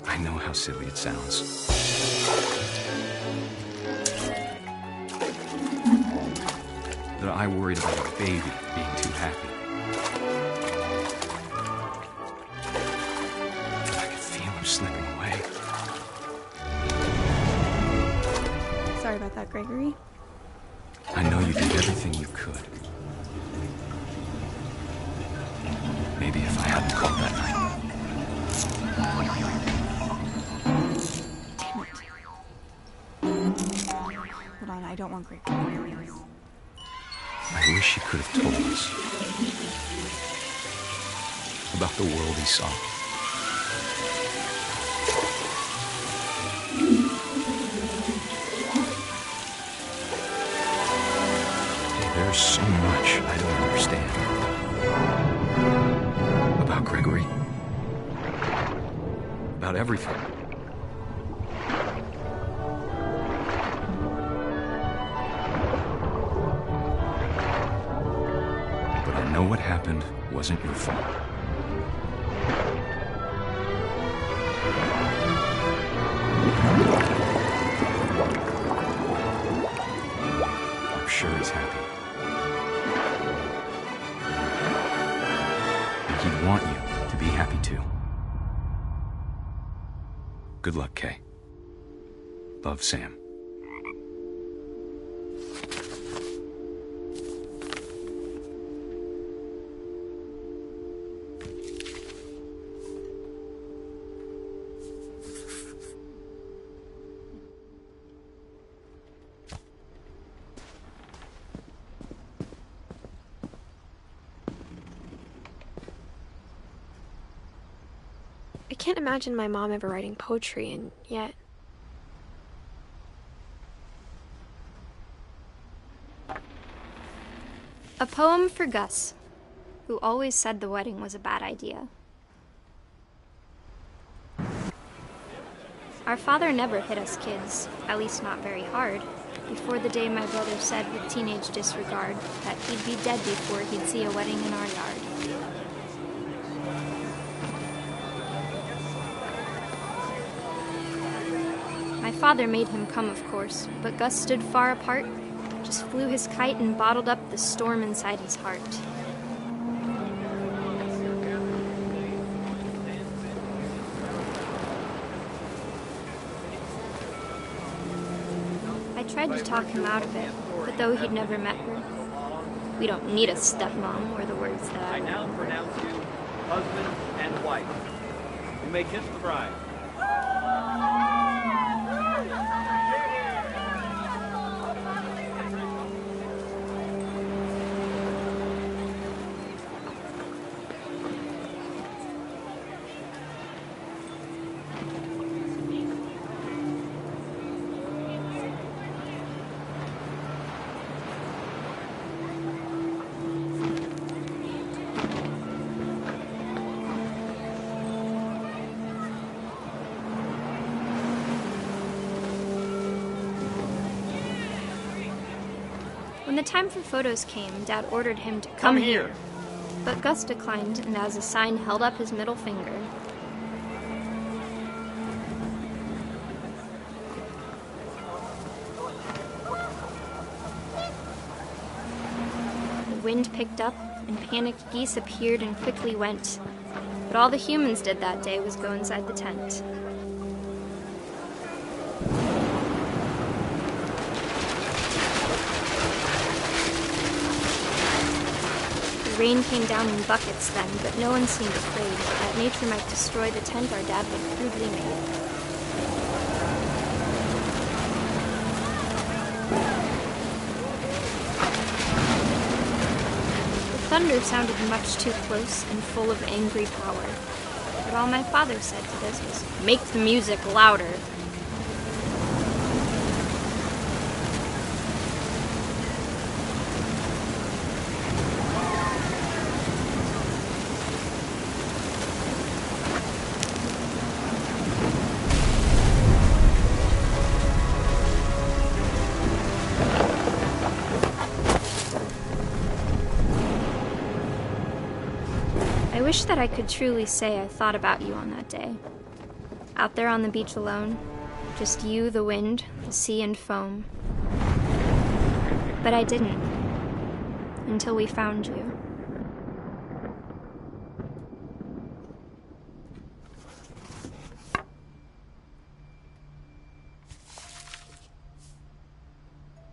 Speaker 10: I know how silly it sounds. That I worried about a baby being too happy. But I could feel him slipping away.
Speaker 12: Sorry about that, Gregory.
Speaker 10: I know you did everything you could. Maybe if I hadn't called that night.
Speaker 12: Hold on, I don't want Gregory.
Speaker 10: I wish he could have told us about the world he saw. Hey, there's so much I don't understand. about Gregory. About everything. But I know what happened wasn't your fault. I'm sure he's happy. And he'd want you to be happy too. Good luck, Kay. Love, Sam.
Speaker 1: I can't imagine my mom ever writing poetry, and yet...
Speaker 11: A poem for Gus, who always said the wedding was a bad idea. Our father never hit us kids, at least not very hard, before the day my brother said with teenage disregard that he'd be dead before he'd see a wedding in our yard. My father made him come, of course, but Gus stood far apart, just flew his kite and bottled up the storm inside his heart. I tried to talk him out of it, but though he'd never met her, "We don't need a stepmom," were the words that I
Speaker 13: now pronounce you husband and wife. You may kiss the bride.
Speaker 11: When the time for photos came, Dad ordered him to come here. But Gus declined, and as a sign held up his middle finger. The wind picked up, and panicked geese appeared and quickly went. But all the humans did that day was go inside the tent. The rain came down in buckets then, but no one seemed afraid that nature might destroy the tent our dad had crudely made. The thunder sounded much too close and full of angry power. But all my father said to this was, "Make the music louder." I wish that I could truly say I thought about you on that day. Out there on the beach alone, just you, the wind, the sea, and foam. But I didn't, until we found you.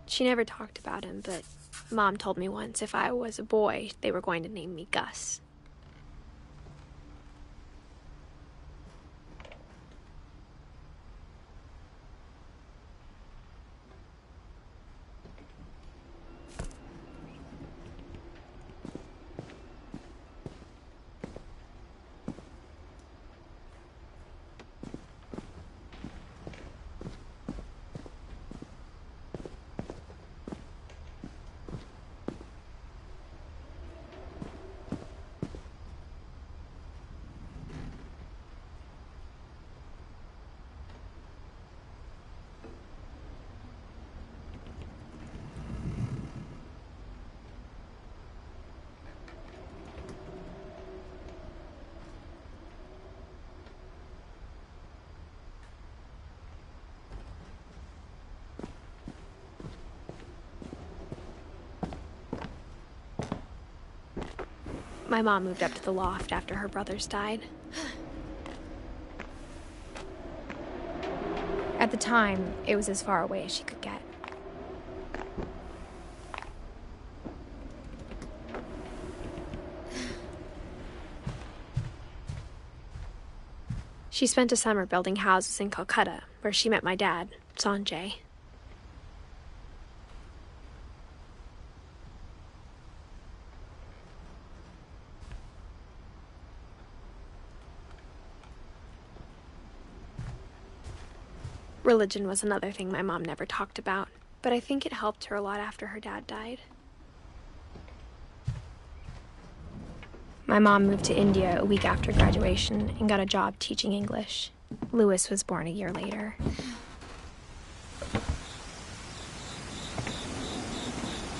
Speaker 1: She never talked about him, but Mom told me once if I was a boy, they were going to name me Gus. My mom moved up to the loft after her brothers died. At the time, it was as far away as she could get. She spent a summer building houses in Calcutta, where she met my dad, Sanjay. Religion was another thing my mom never talked about, but I think it helped her a lot after her dad died. My mom moved to India a week after graduation and got a job teaching English. Louis was born a year later.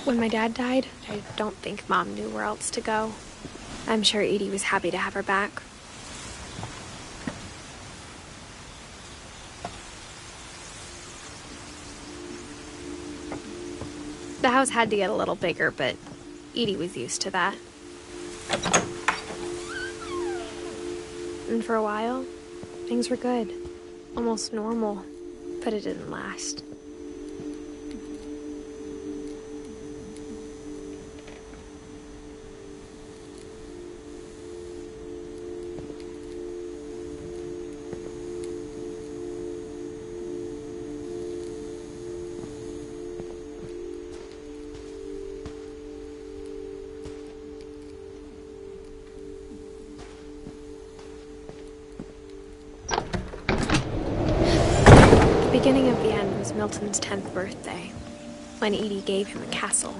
Speaker 1: When my dad died, I don't think Mom knew where else to go. I'm sure Edie was happy to have her back. The house had to get a little bigger, but Edie was used to that. And for a while, things were good. Almost normal, but it didn't last. The beginning of the end was Milton's 10th birthday, when Edie gave him a castle.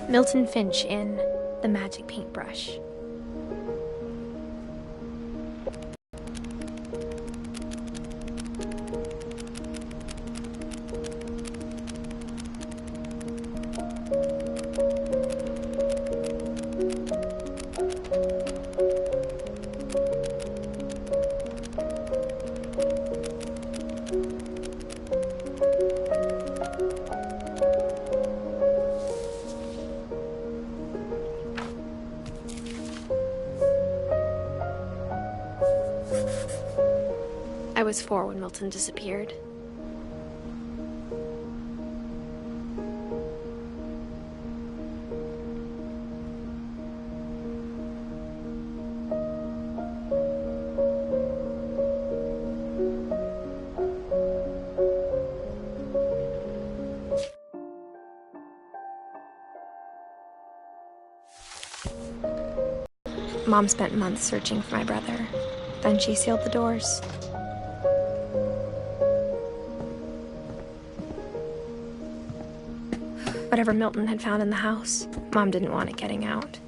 Speaker 1: Milton Finch in The Magic Paintbrush. I was 4 when Milton disappeared. Mom spent months searching for my brother. Then she sealed the doors. Whatever Milton had found in the house, Mom didn't want it getting out.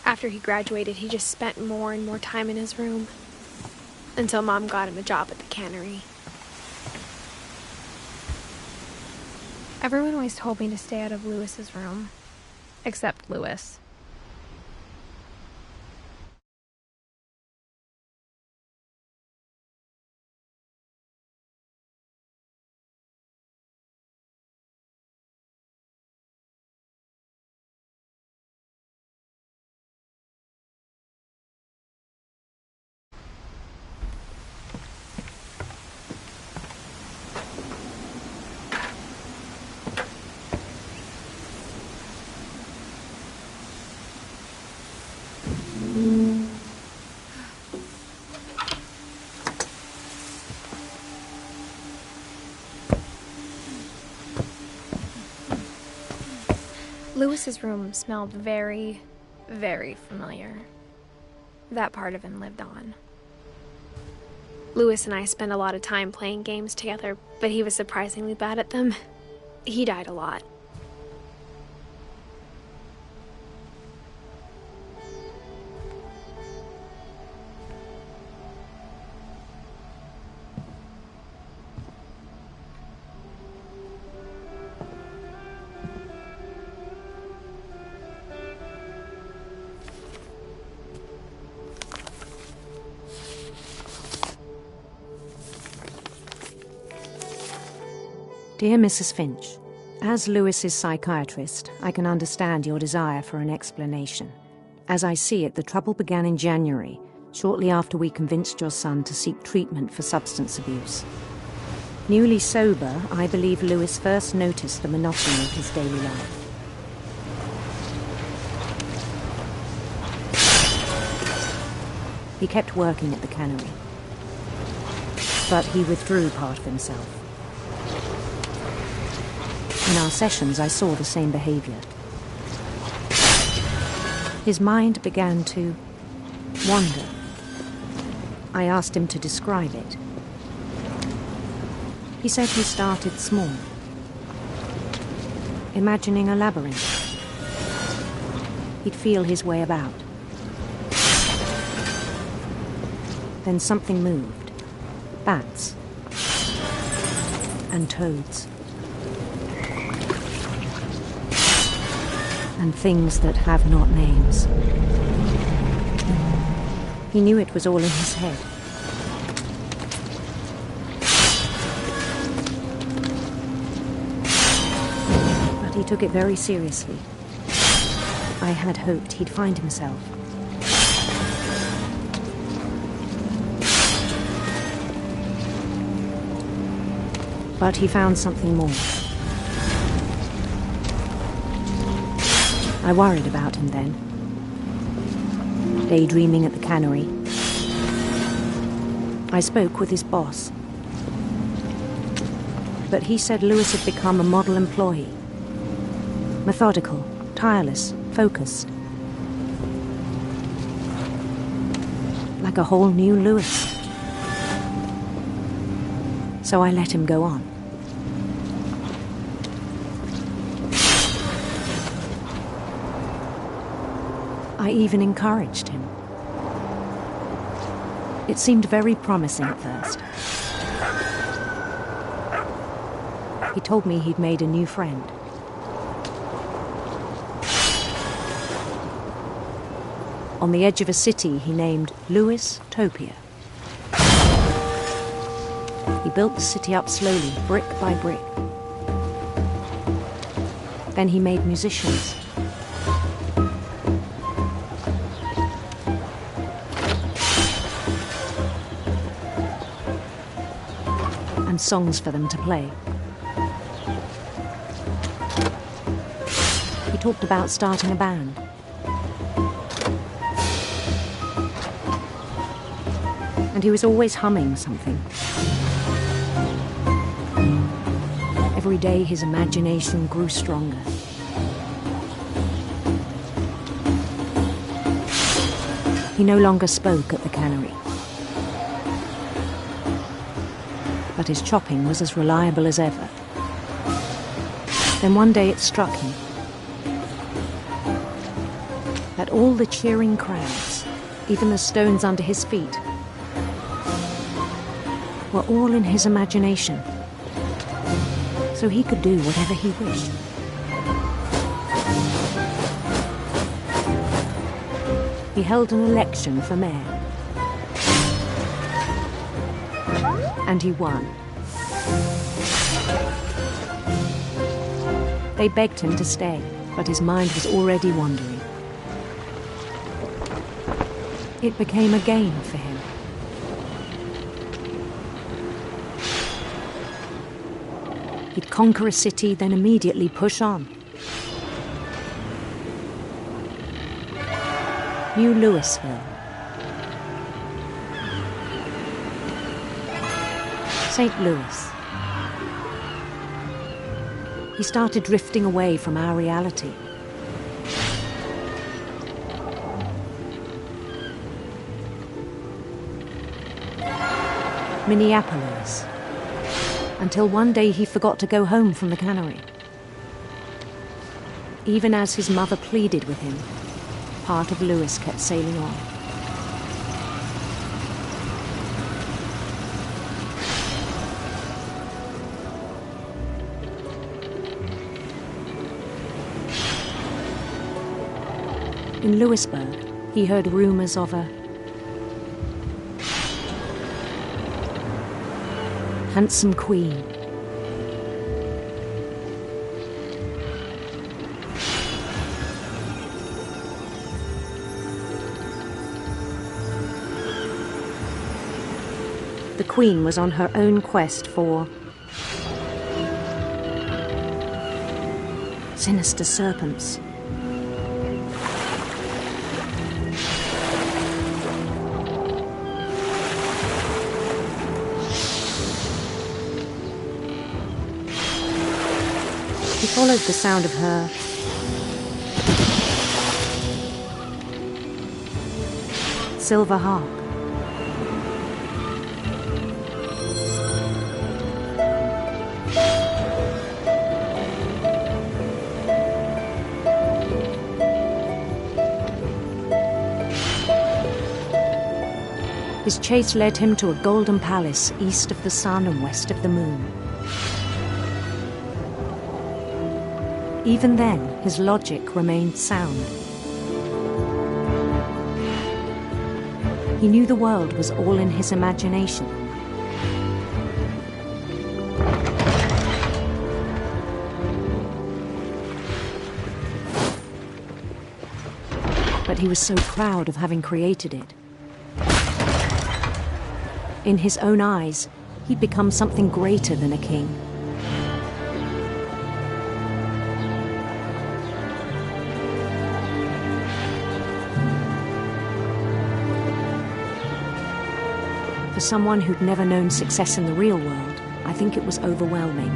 Speaker 1: After he graduated, he just spent more and more time in his room, until Mom got him a job at the cannery. Everyone always told me to stay out of Louis's room, except Louis. Louis's room smelled very, very familiar. That part of him lived on. Louis and I spent a lot of time playing games together, but he was surprisingly bad at them. He died a lot.
Speaker 14: Dear Mrs. Finch, as Lewis's psychiatrist, I can understand your desire for an explanation. As I see it, the trouble began in January, shortly after we convinced your son to seek treatment for substance abuse. Newly sober, I believe Lewis first noticed the monotony of his daily life. He kept working at the cannery, but he withdrew part of himself. In our sessions, I saw the same behavior. His mind began to wander. I asked him to describe it. He said he started small, imagining a labyrinth. He'd feel his way about. Then something moved. Bats and toads. And things that have not names. He knew it was all in his head. But he took it very seriously. I had hoped he'd find himself. But he found something more. I worried about him then. Daydreaming at the cannery. I spoke with his boss. But he said Lewis had become a model employee. Methodical, tireless, focused. Like a whole new Lewis. So I let him go on. I even encouraged him. It seemed very promising at first. He told me he'd made a new friend. On the edge of a city he named Lewis Topia. He built the city up slowly, brick by brick. Then he made musicians. And songs for them to play. He talked about starting a band. And he was always humming something. Every day his imagination grew stronger. He no longer spoke at the cannery. But his chopping was as reliable as ever. Then one day it struck him that all the cheering crowds, even the stones under his feet, were all in his imagination, so he could do whatever he wished. He held an election for mayor. And he won. They begged him to stay, but his mind was already wandering. It became a game for him. He'd conquer a city, then immediately push on. New Louisville. St. Louis. He started drifting away from our reality. Minneapolis. Until one day he forgot to go home from the cannery. Even as his mother pleaded with him, part of Lewis kept sailing on. In Lewisburg, he heard rumors of a handsome queen. The queen was on her own quest for sinister serpents. He followed the sound of her silver harp. His chase led him to a golden palace east of the sun and west of the moon. Even then, his logic remained sound. He knew the world was all in his imagination. But he was so proud of having created it. In his own eyes, he'd become something greater than a king. For someone who'd never known success in the real world, I think it was overwhelming.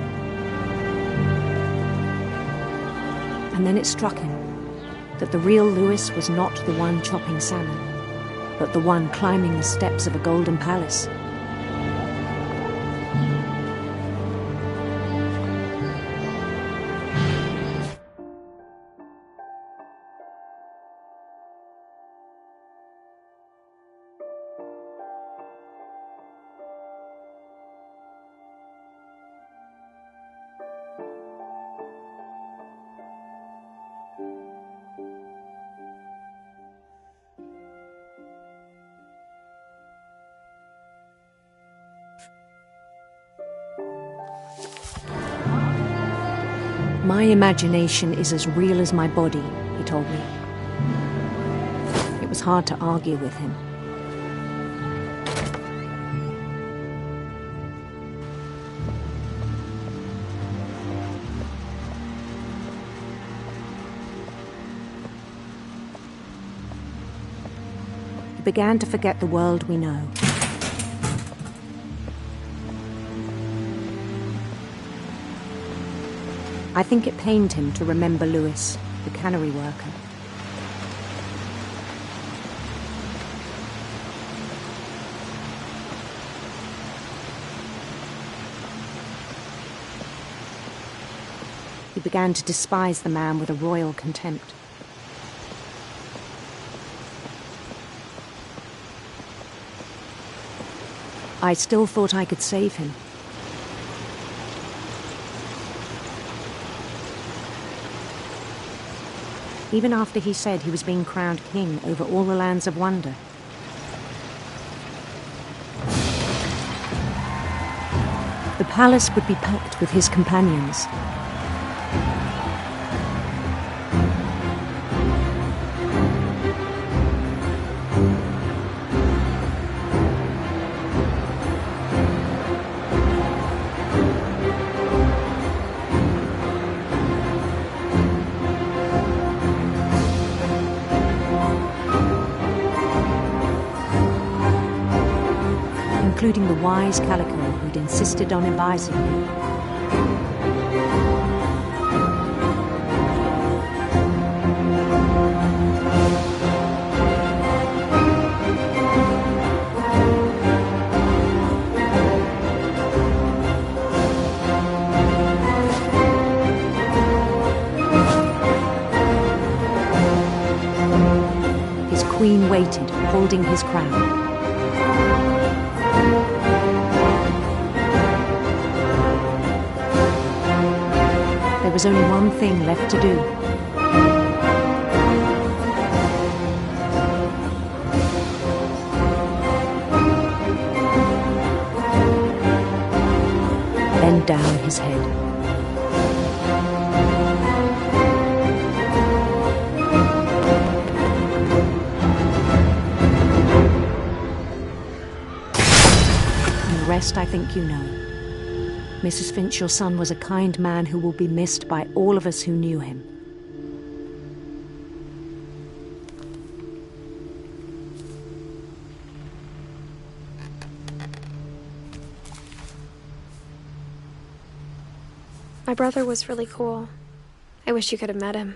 Speaker 14: And then it struck him that the real Lewis was not the one chopping salmon, but the one climbing the steps of a golden palace. My imagination is as real as my body, he told me. It was hard to argue with him. He began to forget the world we know. I think it pained him to remember Lewis, the cannery worker. He began to despise the man with a royal contempt. I still thought I could save him. Even after he said he was being crowned king over all the lands of wonder. The palace would be packed with his companions. Including the wise Calico who'd insisted on advising me. Queen waited, holding his crown. There was only one thing left to do. Bend down his head. And the rest I think you know. Mrs. Finch, your son was a kind man who will be missed by all of us who knew him.
Speaker 1: My brother was really cool. I wish you could have met him.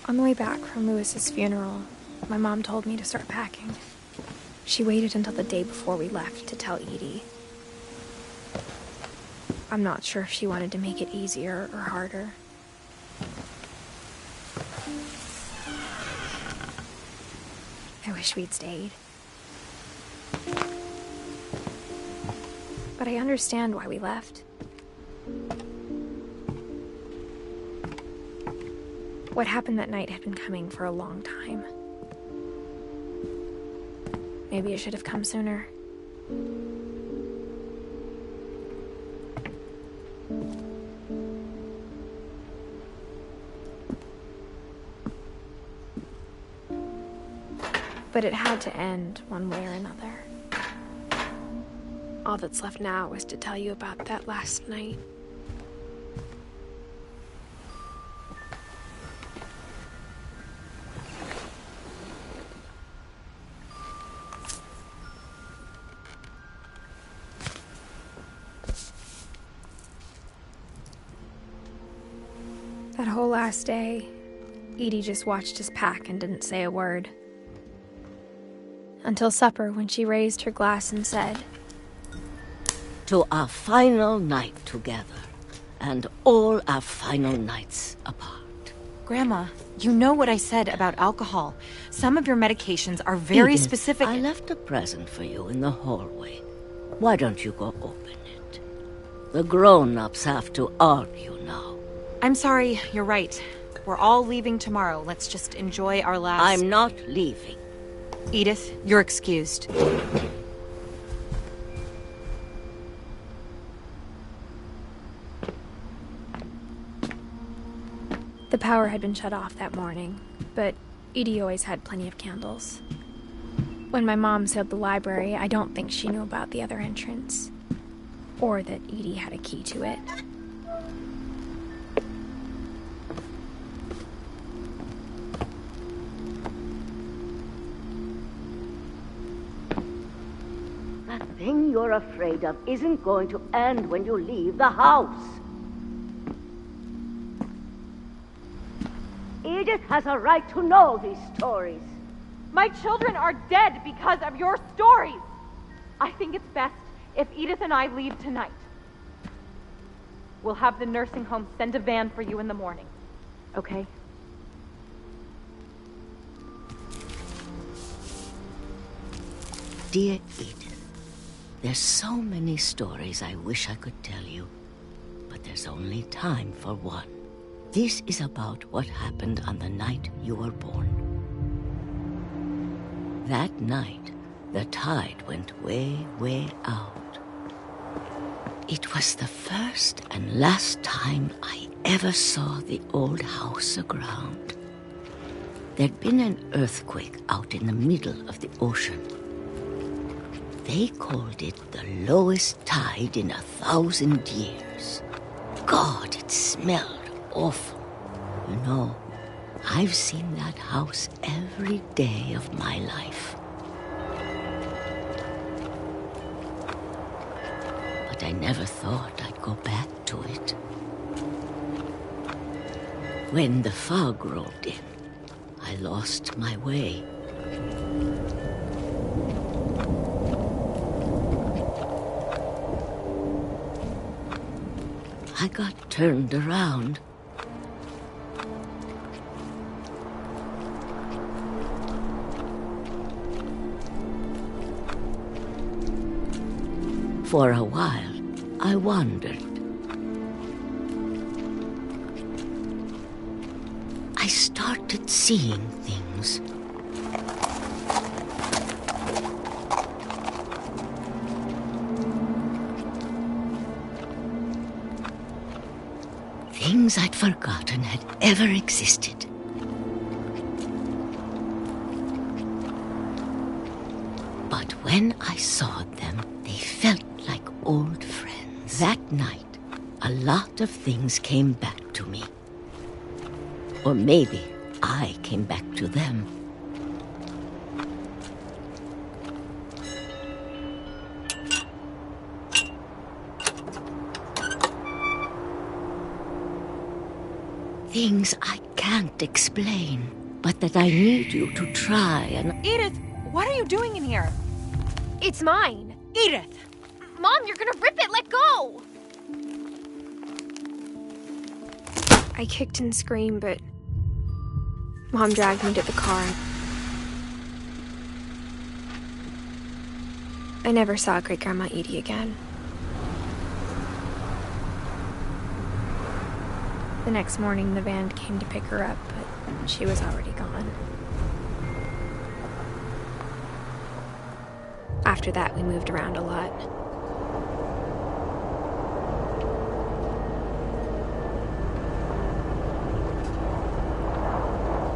Speaker 1: On the way back from Lewis's funeral, my mom told me to start packing. She waited until the day before we left to tell Edie. I'm not sure if she wanted to make it easier or harder. I wish we'd stayed. But I understand why we left. What happened that night had been coming for a long time. Maybe it should have come sooner. But it had to end one way or another. All that's left now is to tell you about that last night. That whole last day, Edie just watched us pack and didn't say a word. Until supper, when she raised her glass and said,
Speaker 15: "To our final night together, and all our final nights apart."
Speaker 16: Grandma, you know what I said about alcohol. Some of your medications are very
Speaker 15: Edith,
Speaker 16: specific.
Speaker 15: I left a present for you in the hallway. Why don't you go open it? The grown-ups have to argue now.
Speaker 16: I'm sorry, you're right. We're all leaving tomorrow. Let's just enjoy our last...
Speaker 15: I'm not leaving.
Speaker 16: Edith, you're excused.
Speaker 1: The power had been shut off that morning, but Edie always had plenty of candles. When my mom sealed the library, I don't think she knew about the other entrance, or that Edie had a key to it.
Speaker 15: That thing you're afraid of isn't going to end when you leave the house. Edith has a right to know these stories.
Speaker 17: My children are dead because of your stories. I think it's best if Edith and I leave tonight. We'll have the nursing home send a van for you in the morning. Okay?
Speaker 15: Dear Edith, there's so many stories I wish I could tell you, but there's only time for one. This is about what happened on the night you were born. That night, the tide went way, way out. It was the first and last time I ever saw the old house aground. There'd been an earthquake out in the middle of the ocean. They called it the lowest tide in 1,000 years. God, it smelled awful. You know, I've seen that house every day of my life. But I never thought I'd go back to it. When the fog rolled in, I lost my way. I got turned around. For a while, I wandered. I started seeing things. Things I'd forgotten had ever existed. But when I saw them, they felt like old friends. That night, a lot of things came back to me. Or maybe I came back to them. Things I can't explain, but that I need you to try and...
Speaker 8: Edith, what are you doing in here?
Speaker 1: It's mine.
Speaker 8: Edith!
Speaker 1: Mom, you're gonna rip it! Let go! I kicked and screamed, but Mom dragged me to the car. I never saw Great-Grandma Edie again. The next morning, the van came to pick her up, but she was already gone. After that, we moved around a lot.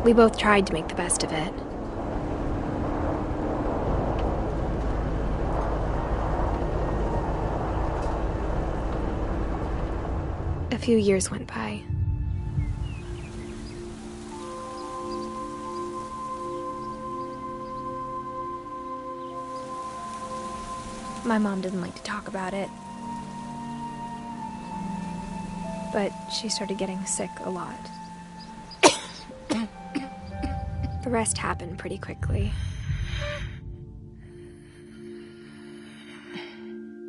Speaker 1: We both tried to make the best of it. A few years went by. My mom didn't like to talk about it, but she started getting sick a lot. The rest happened pretty quickly.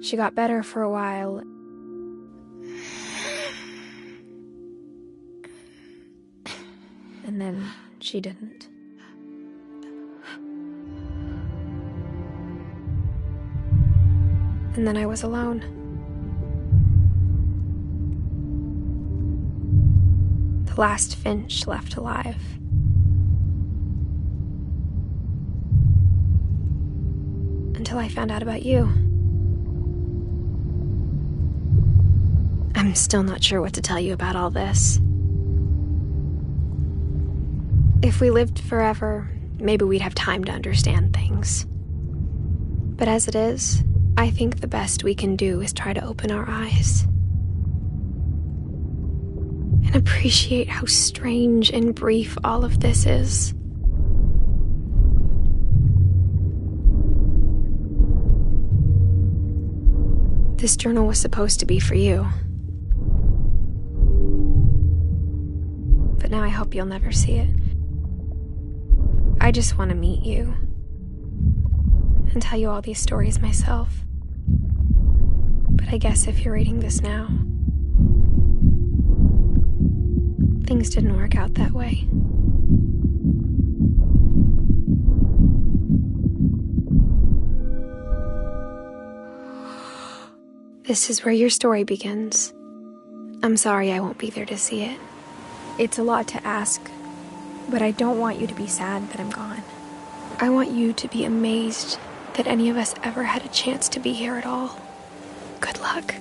Speaker 1: She got better for a while. And then she didn't. And then I was alone. The last Finch left alive. Until I found out about you. I'm still not sure what to tell you about all this. If we lived forever, maybe we'd have time to understand things. But as it is, I think the best we can do is try to open our eyes. And appreciate how strange and brief all of this is. This journal was supposed to be for you. But now I hope you'll never see it. I just want to meet you and tell you all these stories myself. But I guess if you're reading this now, things didn't work out that way. This is where your story begins. I'm sorry I won't be there to see it. It's a lot to ask, but I don't want you to be sad that I'm gone. I want you to be amazed that any of us ever had a chance to be here at all. Good luck.